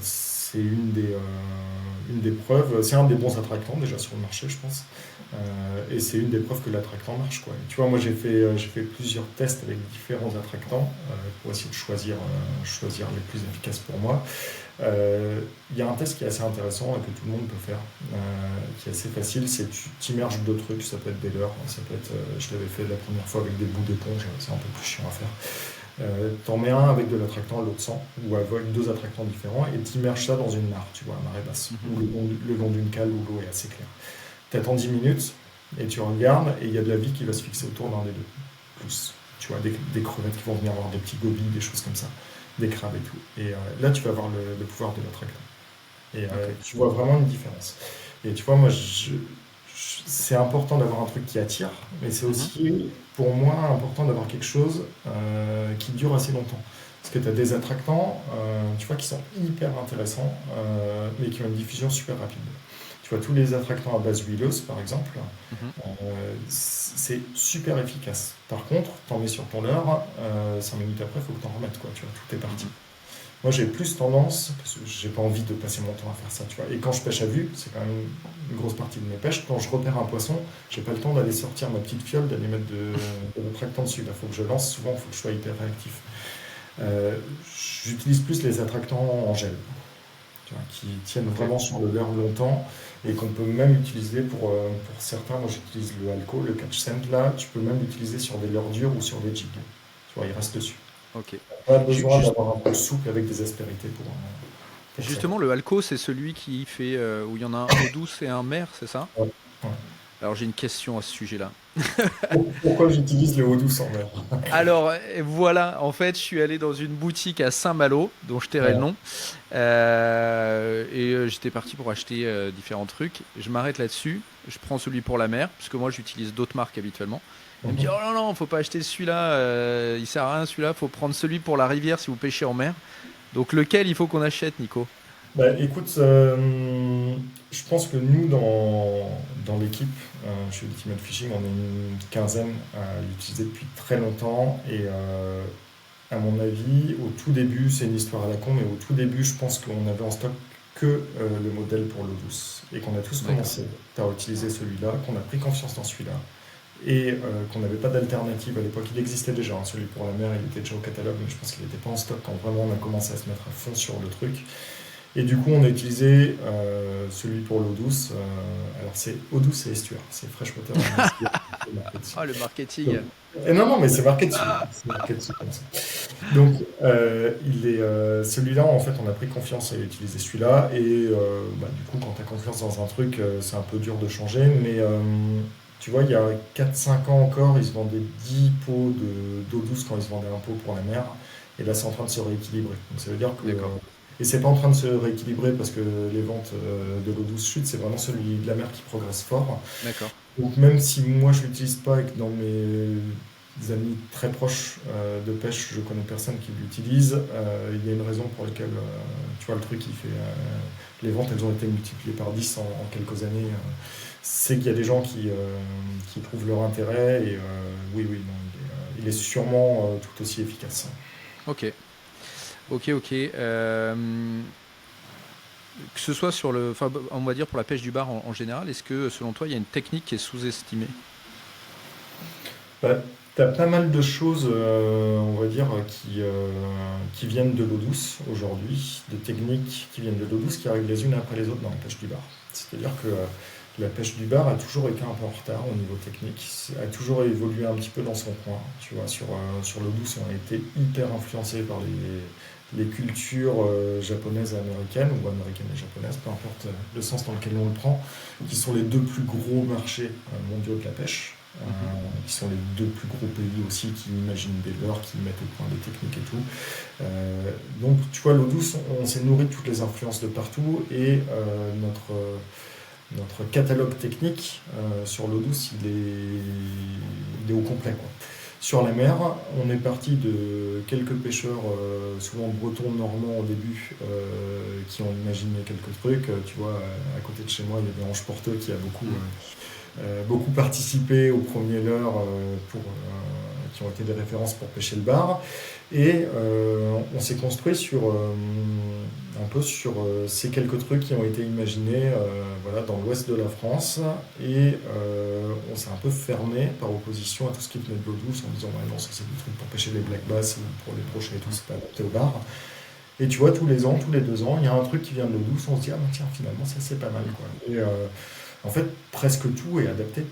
c'est une des preuves, c'est un des bons attractants déjà sur le marché, je pense. Et c'est une des preuves que l'attractant marche, quoi. Et tu vois, moi j'ai fait plusieurs tests avec différents attractants pour essayer de choisir les plus efficaces pour moi. Il y a un test qui est assez intéressant et que tout le monde peut faire, qui est assez facile, c'est tu t'immerges deux trucs, ça peut être des leurres, ça peut être, je l'avais fait la première fois avec des bouts d'éponge, c'est un peu plus chiant à faire. T'en mets un avec de l'attractant, l'autre sans, ou avec deux attractants différents, et t'immerges ça dans une mare, tu vois, à marée basse, Mhm. ou le long d'une cale où l'eau est assez claire. T'attends 10 minutes, et tu regardes, et il y a de la vie qui va se fixer autour d'un des deux. Plus, tu vois, des crevettes qui vont venir voir des petits gobies, des choses comme ça, des crabes et tout. Et là, tu vas avoir le pouvoir de l'attractant. Et Ok. tu vois vraiment une différence. Et tu vois, moi, c'est important d'avoir un truc qui attire, mais c'est Mhm. aussi, pour moi, important d'avoir quelque chose qui dure assez longtemps. Parce que tu as des attractants, tu vois, qui sont hyper intéressants, mais qui ont une diffusion super rapide. Tu vois, tous les attractants à base huileuse, par exemple, Mhm. c'est super efficace. Par contre, t'en mets sur ton leurre, 5 minutes après, il faut que t'en remettes, quoi. Tu vois, tout est parti. Mhm. Moi, j'ai plus tendance, parce que j'ai pas envie de passer mon temps à faire ça, tu vois. Et quand je pêche à vue, c'est quand même une grosse partie de mes pêches. Quand je repère un poisson, j'ai pas le temps d'aller sortir ma petite fiole, d'aller mettre de l'attractant dessus. Il faut que je lance, souvent, il faut que je sois hyper réactif. Euh, J'utilise plus les attractants en gel, tu vois, qui tiennent Ok. vraiment sur le leurre longtemps et qu'on peut même utiliser pour certains. Moi, j'utilise le Alco, le Catch Scent, là. Tu peux même l'utiliser sur des leurres dures ou sur des jigs. Tu vois, il reste dessus. Ok. Pas besoin Juste, d'avoir un peu souple avec des aspérités pour ça. justement, le Halco, c'est celui qui fait où il y en a un eau douce et un mer, c'est ça? Ouais, ouais. Alors j'ai une question à ce sujet-là. Pourquoi j'utilise le haut doux en mer? Alors voilà, en fait, je suis allé dans une boutique à Saint-Malo, dont je tairai le Ouais. nom, j'étais parti pour acheter différents trucs. Je m'arrête là-dessus, je prends celui pour la mer, puisque moi j'utilise d'autres marques habituellement. Elle me dit, Mhm. oh non, non, faut pas acheter celui-là, il sert à rien celui-là, faut prendre celui pour la rivière si vous pêchez en mer. Donc lequel il faut qu'on achète, Nico? Bah, écoute, je pense que nous, dans l'équipe, chez Ultimate Fishing, on est une quinzaine à l'utiliser depuis très longtemps. Et à mon avis, au tout début, c'est une histoire à la con, mais au tout début, je pense qu'on avait en stock que le modèle pour l'eau douce. Et qu'on a tous D'accord. commencé par utiliser celui-là, qu'on a pris confiance dans celui-là. Et qu'on n'avait pas d'alternative à l'époque. Il existait déjà, hein, celui pour la mer, il était déjà au catalogue, mais je pense qu'il n'était pas en stock quand vraiment on a commencé à se mettre à fond sur le truc. Et du coup, on a utilisé celui pour l'eau douce. Alors, c'est eau douce et estuaire. C'est Freshwater and Estuaire, c'est marqué dessus. Ah, le Donc, marketing. non, non, mais c'est marqué dessus. C'est marqué dessus comme ça. Donc, celui-là, en fait, on a pris confiance à utiliser celui-là. Et bah, du coup, quand tu as confiance dans un truc, c'est un peu dur de changer. Mais Tu vois, il y a 4 5 ans encore, ils se vendaient 10 pots d'eau douce quand ils se vendaient un pot pour la mer. Et là, c'est en train de se rééquilibrer. Donc ça veut dire que... D'accord, Et c'est pas en train de se rééquilibrer parce que les ventes de l'eau douce chutent, c'est vraiment celui de la mer qui progresse fort. d'accord. Donc même si moi je l'utilise pas et que dans mes amis très proches de pêche, je connais personne qui l'utilise, il y a une raison pour laquelle, tu vois, le truc, il fait... les ventes, elles ont été multipliées par 10 en quelques années. C'est qu'il y a des gens qui trouvent leur intérêt et oui, oui, non, il est sûrement tout aussi efficace. Ok, ok, ok. Que ce soit sur le, enfin, on va dire pour la pêche du bar en général, est-ce que selon toi, il y a une technique qui est sous-estimée? Bah, t'as pas mal de choses, on va dire, qui viennent de l'eau douce aujourd'hui, de techniques qui viennent de l'eau douce qui arrivent les unes après les autres dans la pêche du bar. C'est-à-dire que la pêche du bar a toujours été un peu en retard au niveau technique, a toujours évolué un petit peu dans son coin. Tu vois, sur l'eau douce, on a été hyper influencé par les cultures japonaises et américaines, ou américaines et japonaises, peu importe le sens dans lequel on le prend, qui sont les deux plus gros marchés mondiaux de la pêche, Mhm. qui sont les deux plus gros pays aussi qui imaginent des leurres, qui mettent au point des techniques et tout. Donc tu vois, l'eau douce, on s'est nourri de toutes les influences de partout et notre catalogue technique sur l'eau douce, il est au complet, quoi. Sur la mer, on est parti de quelques pêcheurs, souvent bretons, normands au début, qui ont imaginé quelques trucs. Tu vois, à côté de chez moi, il y avait Ange Porteux qui a Mhm. beaucoup participé aux premiers leurres qui ont été des références pour pêcher le bar. Et on s'est construit un peu sur ces quelques trucs qui ont été imaginés voilà, dans l'ouest de la France. Et on s'est un peu fermé par opposition à tout ce qui venait de l'eau douce en disant ouais, non, ça c'est des trucs pour pêcher les black bass ou pour les brochets et tout, c'est pas adapté au bar. Et tu vois, tous les ans, tous les 2 ans, il y a un truc qui vient de l'eau douce, on se dit ah bah, tiens, finalement, ça c'est pas mal, Mhm. quoi. Et en fait, presque tout est adapté.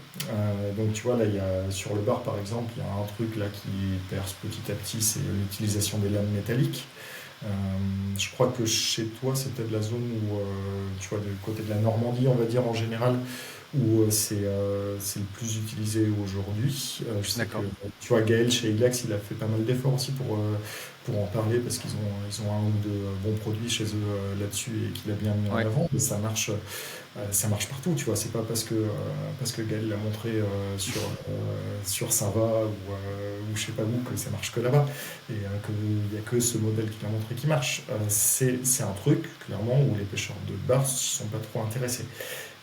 Donc tu vois, là, sur le bar, par exemple, il y a un truc là qui perce petit à petit, c'est l'utilisation des lames métalliques. Euh, je crois que chez toi, c'est peut-être la zone où, tu vois, du côté de la Normandie, on va dire en général, où c'est le plus utilisé aujourd'hui. Je sais que, D'accord. tu vois, Gaël chez Ilex, il a fait pas mal d'efforts aussi pour en parler parce qu'ils ont un ou deux bons produits chez eux là-dessus et qu'il a bien mis en Ouais. avant. Mais ça marche partout, tu vois. C'est pas parce que Gaël l'a montré sur Sava ou je sais pas où que ça marche que là-bas et qu'il n'y a que ce modèle qu'il a montré qui marche. C'est un truc, clairement, où les pêcheurs de bar ne sont pas trop intéressés.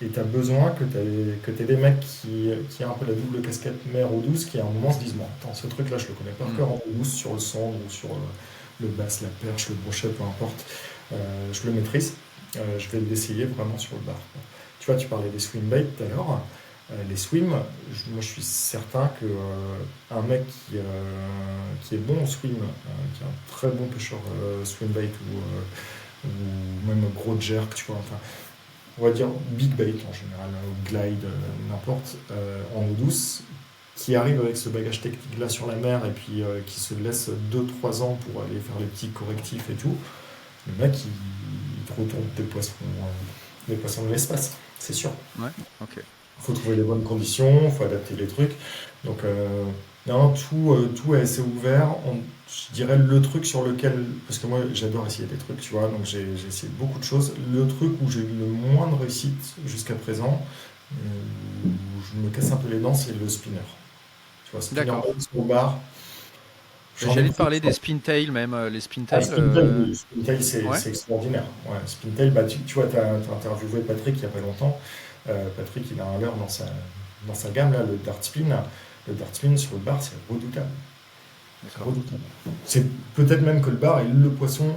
Et tu as besoin que t'aies des mecs qui aient un peu la double casquette mer ou douce, qui à un moment se disent bon, attends, ce truc-là, je le connais par Mhm. cœur en eau douce, sur le cendre ou sur le bass, la perche, le brochet, peu importe. Je le maîtrise. Je vais l'essayer vraiment sur le bar, quoi. Tu vois, tu parlais des swim baits tout à l'heure. Les swim, moi je suis certain que un mec qui est bon au swim, qui est un très bon pêcheur swim bait ou même gros jerk, tu vois, enfin, on va dire big bait en général, ou glide, n'importe, en eau douce, qui arrive avec ce bagage technique-là sur la mer et puis qui se laisse 2 3 ans pour aller faire les petits correctifs et tout, le mec il te retourne des poissons de l'espace, c'est sûr. Ouais. Ok. Il faut trouver les bonnes conditions, il faut adapter les trucs. Donc, non, tout est assez ouvert. Je dirais le truc sur lequel, parce que moi j'adore essayer des trucs, tu vois, donc j'ai essayé beaucoup de choses. Le truc où j'ai eu le moins de réussite jusqu'à présent, où je me casse un peu les dents, c'est le spinner. Tu vois, spinner D'accord. au bar, j'en ai J'allais te pris. parler des spintail même, les Ah, spintail. Spintail, oui, Spintail, Ouais. c'est extraordinaire. Ouais, Spintail, bah, tu vois, tu as interviewé Patrick il n'y a pas longtemps. Patrick, il a un leurre dans sa gamme, là, le Dart Spin. Le Dart Spin sur le bar, c'est redoutable. C'est D'accord. redoutable. C'est peut-être même que le bar est le poisson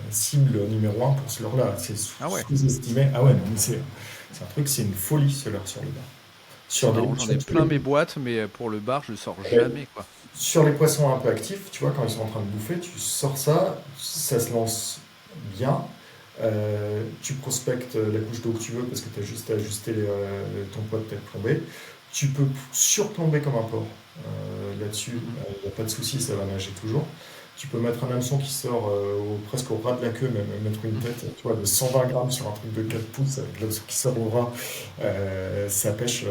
cible numéro un pour ce leurre-là. C'est Ah ouais. sous-estimé. Ah ouais, non, mais c'est un truc, c'est une folie ce leurre sur le bar. C'est Sur marrant. J'en ai sur tous les, plein mes boîtes, mais pour le bar, je le sors euh, jamais, quoi. sur les poissons un peu actifs, tu vois, quand ils sont en train de bouffer, tu sors ça, ça se lance bien. Tu prospectes la couche d'eau que tu veux parce que tu as juste à ajuster ton poids de tête plombée. Tu peux surplomber comme un porc là-dessus, Mhm. il n'y a pas de souci, ça va nager toujours. Tu peux mettre un hameçon qui sort presque au ras de la queue, même mettre une tête, tu vois, de 120 grammes sur un truc de 4 pouces avec l'hameçon qui sort au ras, ça pêche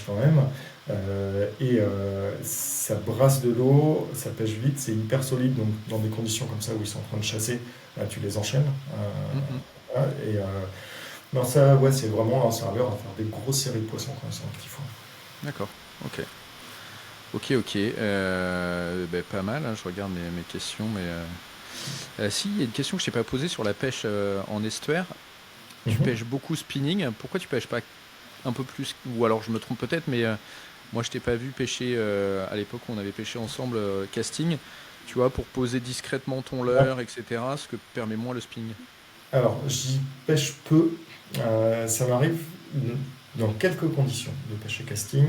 quand même. Ça brasse de l'eau, ça pêche vite, c'est hyper solide, donc dans des conditions comme ça où ils sont en train de chasser, là, tu les enchaînes. Mhm. Voilà, non, ça, ouais, c'est vraiment un serveur à faire des grosses séries de poissons quand ils sont petits fours. D'accord. Ok. Ok, ok. Ben, pas mal, hein, je regarde mes questions, mais si, il y a une question que je t'ai pas posée sur la pêche en estuaire. Tu Mhm. pêches beaucoup spinning. Pourquoi tu pêches pas un peu plus? Ou alors je me trompe peut-être, mais moi je t'ai pas vu pêcher à l'époque où on avait pêché ensemble casting. Tu vois, pour poser discrètement ton Ouais. leurre, etc. Ce que permet moins le spinning. Alors, j'y pêche peu. Ça m'arrive dans quelques conditions de pêcher casting.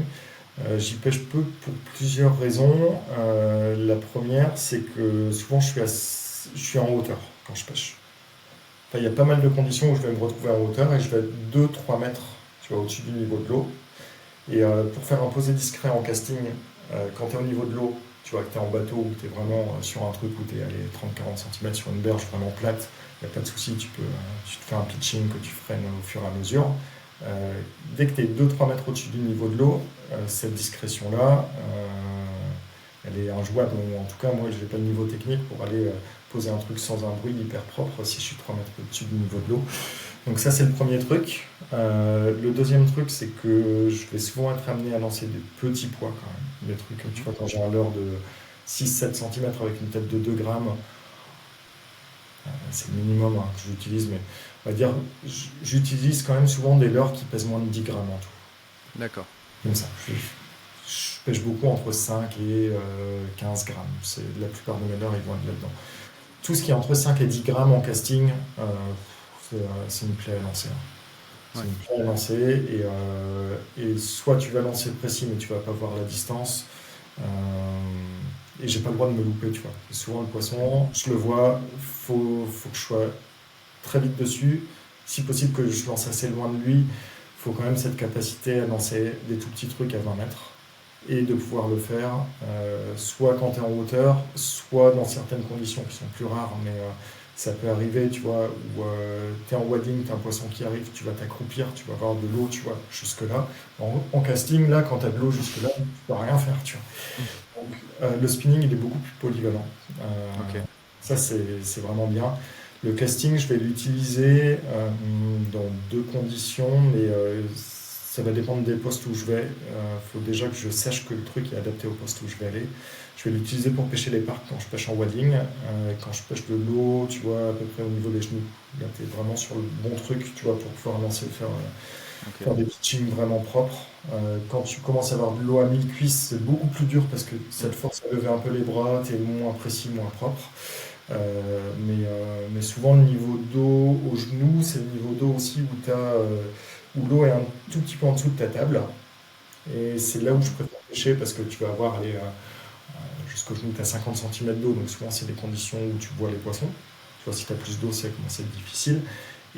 J'y pêche peu pour plusieurs raisons. La première, c'est que souvent je suis en hauteur quand je pêche. Enfin, il y a pas mal de conditions où je vais me retrouver en hauteur et je vais être 2-3 mètres, tu vois, au-dessus du niveau de l'eau. Pour faire un posé discret en casting, quand tu es au niveau de l'eau, tu vois que tu es en bateau ou tu es vraiment sur un truc où tu es allé 30-40 cm sur une berge vraiment plate, il n'y a pas de souci, tu te fais un pitching que tu freines au fur et à mesure. Euh, Dès que tu es 2-3 mètres au-dessus du niveau de l'eau, cette discrétion-là, elle est injouable. En tout cas, moi, je n'ai pas le niveau technique pour aller poser un truc sans un bruit hyper propre si je suis 3 mètres au-dessus du niveau de l'eau. Donc ça, c'est le premier truc. Le deuxième truc, c'est que je vais souvent être amené à lancer des petits poids quand même. Des trucs, tu Mhm. vois, quand j'ai un leurre de 6-7 cm avec une tête de 2 grammes, c'est le minimum hein, que j'utilise, mais on va dire, j'utilise quand même souvent des leurres qui pèsent moins de 10 grammes en tout. D'accord. Comme ça. Je pêche beaucoup entre 5 et 15 grammes. La plupart de mes leurres, ils vont être là-dedans. Tout ce qui est entre 5 et 10 grammes en casting, c'est une plaie à lancer, hein. C'est Ouais. une plaie à lancer et soit tu vas lancer précis mais tu vas pas voir la distance et j'ai pas le droit de me louper, tu vois. Et souvent le poisson, je le vois, faut que je sois très vite dessus. Si possible que je lance assez loin de lui, il faut quand même cette capacité à lancer des tout petits trucs à 20 mètres et de pouvoir le faire soit quand tu es en hauteur, soit dans certaines conditions qui sont plus rares, mais ça peut arriver, tu vois, où tu es en wading, tu as un poisson qui arrive, tu vas t'accroupir, tu vas avoir de l'eau, tu vois, jusque-là. En casting, là, quand tu as de l'eau jusque-là, tu peux rien faire, tu Mm. vois. Donc, le spinning, il est beaucoup plus polyvalent. Ok. Ça, c'est vraiment bien. Le casting, je vais l'utiliser dans deux conditions, mais ça va dépendre des postes où je vais. Il faut déjà que je sache que le truc est adapté au poste où je vais aller. Je vais l'utiliser pour pêcher les parcs quand je pêche en wading. Quand je pêche de l'eau, tu vois, à peu près au niveau des genoux. Là, tu es vraiment sur le bon truc, tu vois, pour pouvoir lancer, Ok. faire des pitchings vraiment propres. Quand tu commences à avoir de l'eau à mi-cuisse, c'est beaucoup plus dur parce que ça Mm. te force à lever un peu les bras, tu es moins précis, moins propre. Mais souvent, le niveau d'eau au genou, c'est le niveau d'eau aussi où l'eau est un tout petit peu en dessous de ta table. Et c'est là où je préfère pêcher parce que tu vas avoir allez, jusqu'au genou, tu as 50 cm d'eau, donc souvent c'est des conditions où tu vois les poissons. Tu vois, si tu as plus d'eau, c'est commence à être difficile.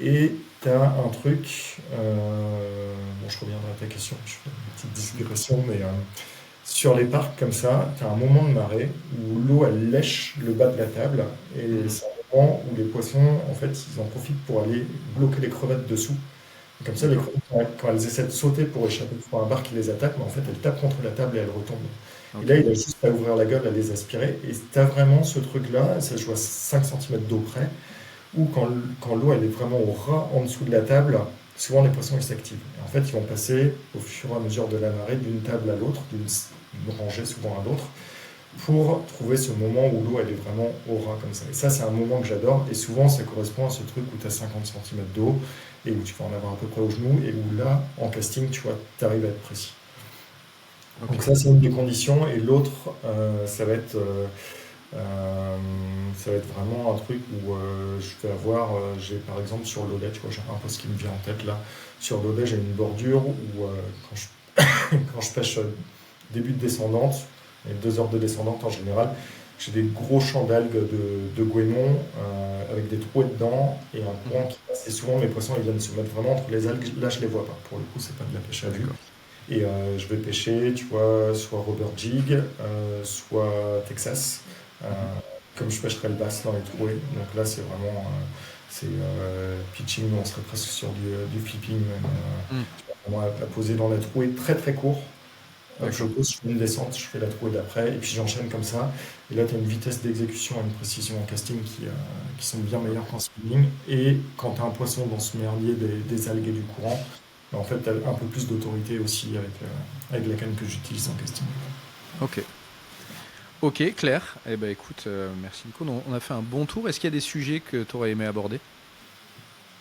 Et tu as un truc, bon, je reviendrai à ta question, je fais une petite digression, mais sur les parcs comme ça, tu as un moment de marée où l'eau elle lèche le bas de la table et Mhm. c'est un moment où les poissons en fait ils en profitent pour aller bloquer les crevettes dessous. Et comme ça les D'accord. crevettes quand elles essaient de sauter pour échapper sur un bar qui les attaque, mais en fait elles tapent contre la table et elles retombent. Et là Ok. il a juste à ouvrir la gueule, à les aspirer et tu as vraiment ce truc là, ça je vois 5 cm d'eau près, où quand l'eau elle est vraiment au ras en dessous de la table, souvent les poissons ils s'activent. Et en fait ils vont passer au fur et à mesure de la marée d'une table à l'autre, d'une rangée souvent à l'autre, pour trouver ce moment où l'eau elle est vraiment au ras comme ça. Et ça c'est un moment que j'adore et souvent ça correspond à ce truc où tu as 50 cm d'eau et où tu vas en avoir à peu près au genou et où là en casting tu vois, tu arrives à être précis. Ok. Donc ça c'est une des conditions et l'autre euh, ça va être vraiment un truc où je vais avoir, j'ai par exemple sur l'Odet, tu vois, j'ai un peu ce qui me vient en tête là. Sur l'Odet, j'ai une bordure où quand quand je pêche début de descendante, et 2 heures de descendante en général, j'ai des gros champs d'algues de goémon avec des trous dedans et un Mhm. courant qui passe. Et souvent, mes poissons ils viennent se mettre vraiment entre les algues. Là, je les vois pas. Pour le coup, c'est pas de la pêche à vue. D'accord. Et je vais pêcher, tu vois, soit Robert Jig, soit Texas. Mhm. comme je pêcherais le bass dans les trouées. Donc là, c'est vraiment pitching, on serait presque sur du flipping, même, Mm. vraiment à poser dans la trouée très très court. Hop, je D'accord. pose, je fais une descente, je fais la trouée d'après, et puis j'enchaîne comme ça. Et là, tu as une vitesse d'exécution et une précision en casting qui sont bien meilleures Ok. qu'en spinning. Et quand tu as un poisson dans ce merdier des algues et du courant, bah, en fait, tu as un peu plus d'autorité aussi avec la canne que j'utilise en casting. Ok. Ok, clair. Eh ben écoute, merci Nico. On a fait un bon tour. Est-ce qu'il y a des sujets que tu aurais aimé aborder?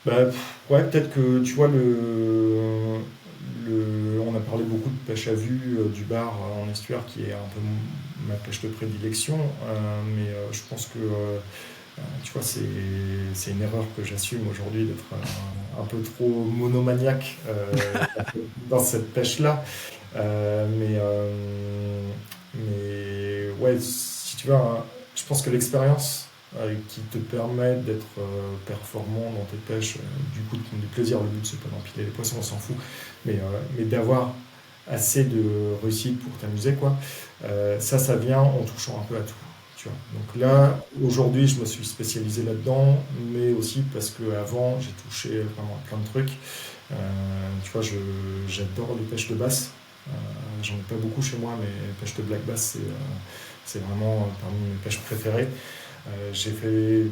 Bah, ouais, peut-être que tu vois, on a parlé beaucoup de pêche à vue, du bar en estuaire qui est un peu ma pêche de prédilection, mais je pense que tu vois, c'est une erreur que j'assume aujourd'hui d'être un peu trop monomaniaque dans cette pêche-là. Mais ouais, si tu veux, je pense que l'expérience qui te permet d'être performant dans tes pêches, du coup de prendre du plaisir, le but c'est pas d'empiler les poissons, on s'en fout, mais d'avoir assez de réussite pour t'amuser, quoi. Ça vient en touchant un peu à tout. Tu vois. Donc D'accord. là, aujourd'hui, je me suis spécialisé là-dedans, mais aussi parce qu'avant, j'ai touché vraiment à plein de trucs. Euh, tu vois, j'adore les pêches de basse. J'en ai pas beaucoup chez moi, mais les pêches de black bass, c'est vraiment parmi mes pêches préférées. J'ai fait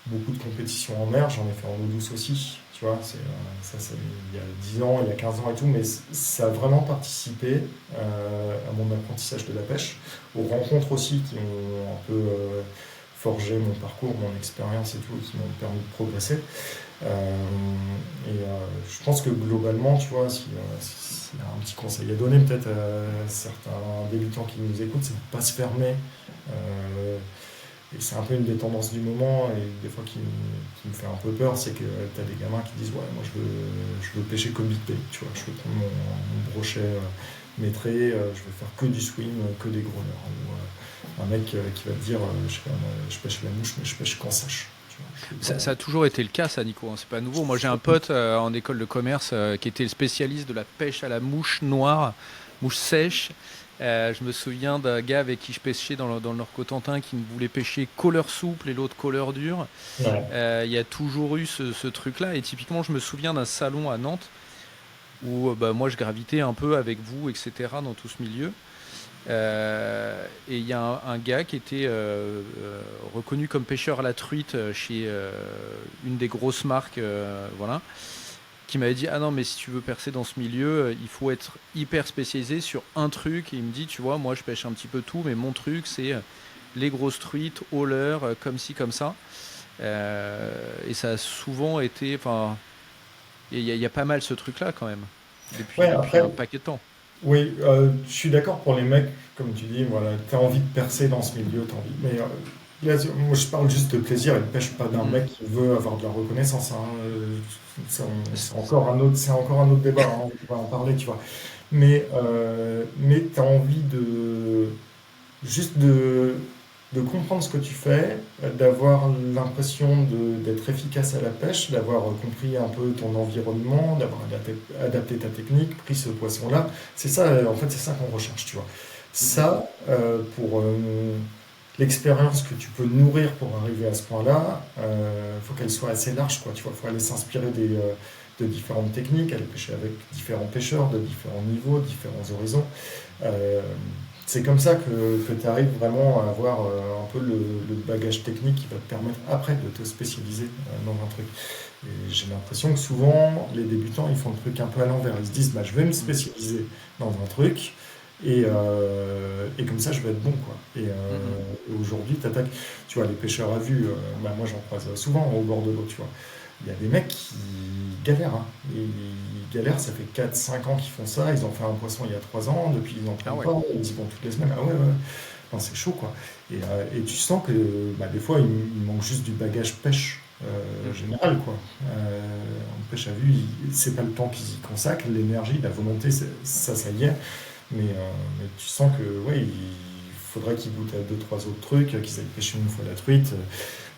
beaucoup de compétitions en mer, j'en ai fait en eau douce aussi, tu vois, c'est il y a 10 ans, il y a 15 ans et tout, mais ça a vraiment participé à mon apprentissage de la pêche, aux rencontres aussi qui ont un peu forgé mon parcours, mon expérience et tout, qui m'ont permis de progresser. Je pense que globalement, tu vois, s'il y a un petit conseil à donner peut-être à certains débutants qui nous écoutent, c'est de ne pas se fermer. Euh, et c'est un peu une des tendances du moment, et des fois qui me fait un peu peur, c'est que tu as des gamins qui disent ouais, moi je veux pêcher comme Big Bay, tu vois, je veux prendre mon brochet maîtré, je veux faire que du swing, que des gros leurres. Ou un mec qui va te dire je sais pas, moi, je pêche la mouche, mais je pêche qu'en sèche. Tu vois, je fais, Ça a toujours été le cas, ça, Nico, hein, c'est pas nouveau. Moi, j'ai un pote en école de commerce qui était le spécialiste de la pêche à la mouche noire, mouche sèche. Je me souviens d'un gars avec qui je pêchais dans le Nord-Cotentin qui me voulait pêcher colleur souple et l'autre colleur dure. ouais. Il y a toujours eu ce truc-là. Et typiquement, je me souviens d'un salon à Nantes où bah, moi, je gravitais un peu avec vous, etc., dans tout ce milieu. Et il y a un gars qui était reconnu comme pêcheur à la truite chez une des grosses marques, voilà, qui m'avait dit ah non mais si tu veux percer dans ce milieu, il faut être hyper spécialisé sur un truc. Et il me dit tu vois moi je pêche un petit peu tout, mais mon truc c'est les grosses truites, hauleurs, comme ci comme ça. Et ça a souvent été, enfin il y a pas mal ce truc là quand même Ouais, depuis un après, paquet de temps. oui, je suis d'accord pour les mecs, comme tu dis, voilà, tu as envie de percer dans ce milieu, t'as envie. Mais là, moi, je parle juste de plaisir et de pêche, pas d'un Mhm. mec qui veut avoir de la reconnaissance, hein. C'est encore un autre débat, hein, on va en parler, tu vois. Mais tu as envie juste de comprendre ce que tu fais, d'avoir l'impression d'être efficace à la pêche, d'avoir compris un peu ton environnement, d'avoir adapté ta technique, pris ce poisson-là. C'est ça, en fait, c'est ça qu'on recherche, tu vois. Mhm. Ça, pour l'expérience que tu peux nourrir pour arriver à ce point-là, il faut qu'elle soit assez large, quoi. Tu vois, il faut aller s'inspirer de différentes techniques, aller pêcher avec différents pêcheurs de différents niveaux, différents horizons. Euh, c'est comme ça que tu arrives vraiment à avoir un peu le bagage technique qui va te permettre après de te spécialiser dans un truc. Et j'ai l'impression que souvent, les débutants, ils font le truc un peu à l'envers. Ils se disent, bah, je vais me Mhm. spécialiser dans un truc, et comme ça, je vais être bon, quoi. Mhm. Et aujourd'hui, t'attaques, tu vois, les pêcheurs à vue, bah, moi j'en croise souvent au bord de l'eau, tu vois. Il y a des mecs qui galèrent, hein. Ils galèrent, ça fait 4 5 ans qu'ils font ça. Ils ont fait un poisson il y a 3 ans, depuis ils n'en Ah prennent ouais. pas. Ils y vont toutes les semaines. Ah ouais, ouais. Non, c'est chaud, quoi. Et tu sens que bah, des fois, il manque juste du bagage pêche Mhm. général, quoi. En pêche à vue, c'est pas le temps qu'ils y consacrent, l'énergie, la volonté, ça y est. Mais tu sens que ouais, il faudrait qu'ils goûtent à deux, trois autres trucs, qu'ils aillent pêcher une fois la truite,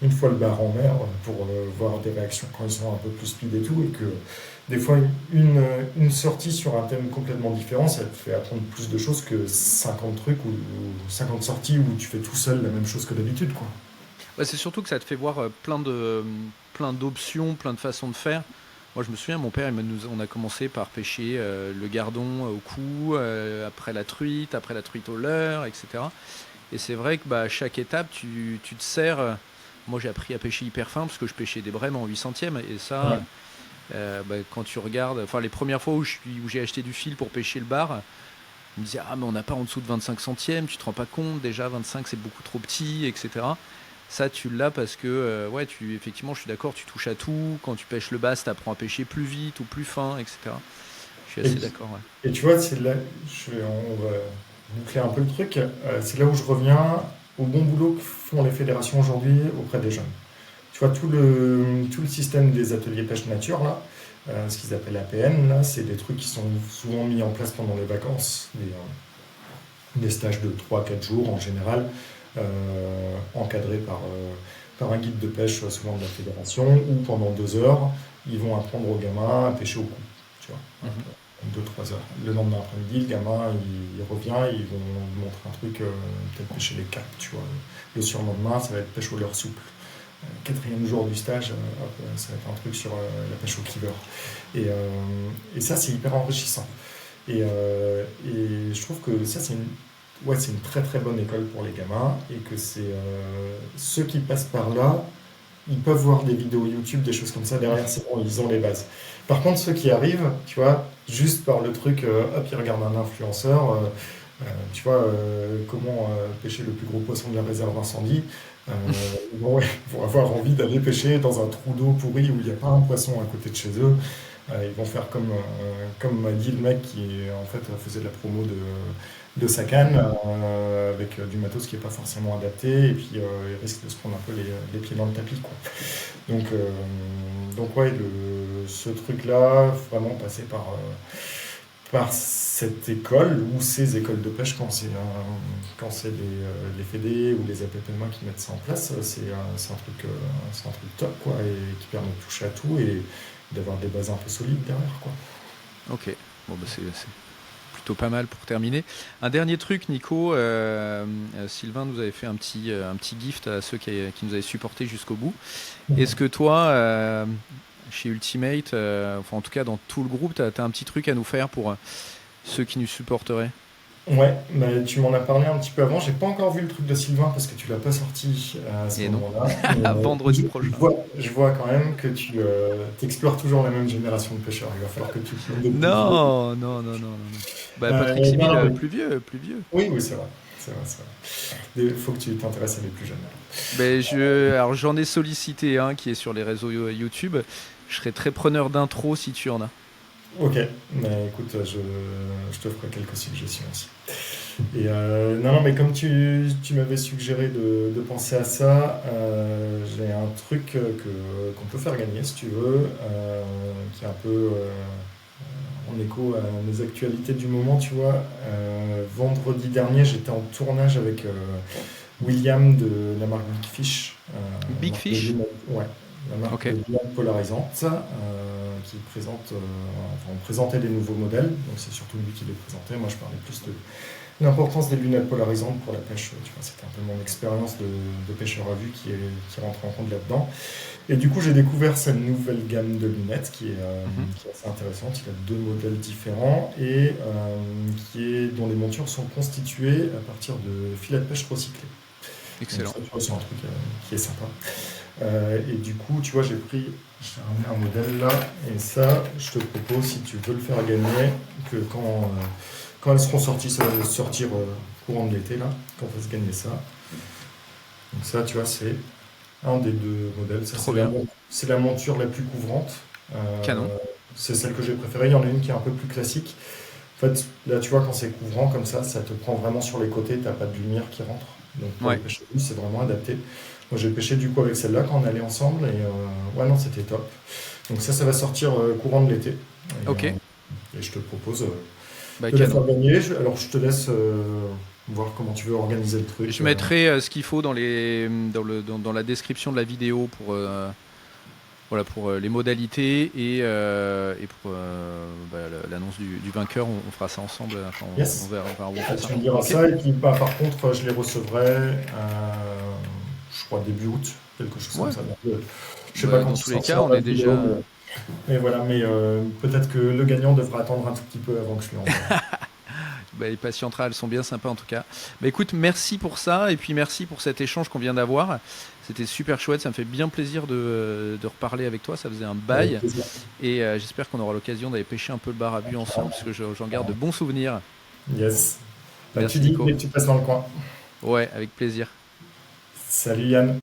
une fois le bar en mer, pour voir des réactions quand ils sont un peu plus speed et tout, et que des fois, une sortie sur un thème complètement différent, ça te fait apprendre plus de choses que 50 trucs ou 50 sorties où tu fais tout seul la même chose que d'habitude, quoi. Ouais, c'est surtout que ça te fait voir plein d'options, plein de façons de faire. Moi, je me souviens, mon père, on a commencé par pêcher le gardon au cou, après la truite au leurre, etc. Et c'est vrai que à chaque étape, tu te sers. Moi, j'ai appris à pêcher hyper fin parce que je pêchais des brèmes en 8 centièmes. Et Ouais. ça, quand tu regardes, enfin, les premières fois où j'ai acheté du fil pour pêcher le bar, on me disait, ah, mais on n'a pas en dessous de 25 centièmes, tu te rends pas compte, déjà 25 c'est beaucoup trop petit, etc. Ça, tu l'as parce que, ouais, effectivement, je suis d'accord, tu touches à tout. Quand tu pêches le bass, tu apprends à pêcher plus vite ou plus fin, etc. Je suis Et, assez d'accord, ouais. et tu vois, c'est là, on va boucler un peu le truc, c'est là où je reviens au bon boulot que font les fédérations aujourd'hui auprès des jeunes. Tu vois, tout le système des ateliers pêche nature, là, ce qu'ils appellent APN, là, c'est des trucs qui sont souvent mis en place pendant les vacances, des stages de 3 4 jours en général, encadrés par un guide de pêche, souvent de la fédération, où pendant 2 heures, ils vont apprendre aux gamins à pêcher au cou. Tu vois, Mhm. 2 3 heures. Le lendemain après-midi, le gamin, il revient, ils vont lui montrer un truc, peut-être pêcher les carpes, tu vois. Le surlendemain, ça va être pêche au leurre souple. Quatrième jour du stage, hop, ça va être un truc sur la pêche au cleaver. Et ça, c'est hyper enrichissant. Et je trouve que ça, ouais, c'est une très très bonne école pour les gamins et que c'est ceux qui passent par là, ils peuvent voir des vidéos YouTube, des choses comme ça. Derrière, c'est bon, ils ont les bases. Par contre, ceux qui arrivent, tu vois, juste par le truc, hop, ils regardent un influenceur, tu vois, comment pêcher le plus gros poisson de la réserve incendie. Euh, ils vont avoir envie d'aller pêcher dans un trou d'eau pourri où il n'y a pas un poisson à côté de chez eux. Ils vont faire comme m'a dit le mec qui en fait faisait de la promo de sa canne avec du matos qui n'est pas forcément adapté et puis il risque de se prendre un peu les pieds dans le tapis, quoi. Donc ouais, ce truc-là, vraiment passer par cette école ou ces écoles de pêche quand c'est les fédés ou les APPMA qui mettent ça en place, c'est un truc top, quoi, et qui permet de toucher à tout et d'avoir des bases un peu solides derrière, quoi. Ok, bon, c'est plutôt pas mal pour terminer. Un dernier truc, Nico, Sylvain nous avait fait un petit gift à ceux qui nous avaient supportés jusqu'au bout. Est-ce que toi, chez Ultimate, enfin en tout cas dans tout le groupe, tu as un petit truc à nous faire pour ceux qui nous supporteraient? Ouais, mais tu m'en as parlé un petit peu avant. J'ai pas encore vu le truc de Sylvain parce que tu l'as pas sorti à ce Et non, moment-là. Mais vendredi prochain. je vois quand même que tu explores toujours la même génération de pêcheurs. Il va falloir que tu prennes des plus vieux. Non, non, non, non, non, non. Bah, Patrick Sibille, Non, mais plus vieux, plus vieux. oui, oui, c'est vrai. C'est vrai, c'est vrai. Il faut que tu t'intéresses à les plus jeunes. Ben alors j'en ai sollicité un qui est sur les réseaux YouTube. Je serais très preneur d'intro si tu en as. Ok, mais écoute, je te ferai quelques suggestions aussi. Et non, non, mais comme tu m'avais suggéré de penser à ça, j'ai un truc qu'on peut faire gagner si tu veux, qui est un peu en écho à mes actualités du moment, tu vois. Vendredi dernier, j'étais en tournage avec William de la marque Big Fish, Big marque de Fish? lunettes, ouais, la marque Ok. de lunettes polarisantes, qui présente, enfin, on présentait des nouveaux modèles, donc c'est surtout lui qui les présentait. Moi, je parlais plus de l'importance des lunettes polarisantes pour la pêche. Tu vois, c'était un peu mon expérience de pêcheur à vue qui rentre en compte là-dedans. Et du coup, j'ai découvert cette nouvelle gamme de lunettes Mhm. qui est assez intéressante. Il a deux modèles différents et dont les montures sont constituées à partir de filets de pêche recyclés. Donc ça, Excellent. tu vois, c'est un truc qui est sympa. Et du coup, tu vois, j'ai ramené un modèle là, et ça, je te propose, si tu veux le faire gagner, que quand elles seront sorties, ça va sortir courant de l'été, là, qu'on fasse gagner ça. Donc ça, tu vois, c'est un des deux modèles. Ça, Trop bien. c'est la monture la plus couvrante. Canon. Euh, c'est celle que j'ai préférée. Il y en a une qui est un peu plus classique. En fait, là, tu vois, quand c'est couvrant comme ça te prend vraiment sur les côtés, t'as pas de lumière qui rentre. Donc pour les Ouais. pêcher c'est vraiment adapté. Moi, j'ai pêché du coup avec celle-là quand on allait ensemble et ouais, non, c'était top. Donc ça va sortir courant de l'été. Et, Ok. et je te propose Bah de la faire canon. gagner. Alors je te laisse voir comment tu veux organiser le truc. Je mettrai ce qu'il faut dans la description de la vidéo voilà, pour les modalités et pour l'annonce du vainqueur. On fera ça ensemble. Enfin, on Yes. verra, on fait ça. Tu me diras Ok. ça, et puis par contre, je les recevrai, je crois, début août, quelque chose comme Ouais. ça. Donc, je sais pas quand Dans il tous les cas, sortira on la est vidéo, déjà. mais voilà, mais peut-être que le gagnant devra attendre un tout petit peu avant que je lui envoie. Il patientera, elles sont bien sympas en tout cas. Écoute, merci pour ça et puis merci pour cet échange qu'on vient d'avoir. C'était super chouette, ça me fait bien plaisir de reparler avec toi, ça faisait un Avec bail plaisir. et j'espère qu'on aura l'occasion d'aller pêcher un peu le barabus ensemble parce que j'en garde de bons souvenirs. Yes. Bah, tu Merci dis Nico. dès que tu passes dans le coin. Ouais, avec plaisir. Salut Yann.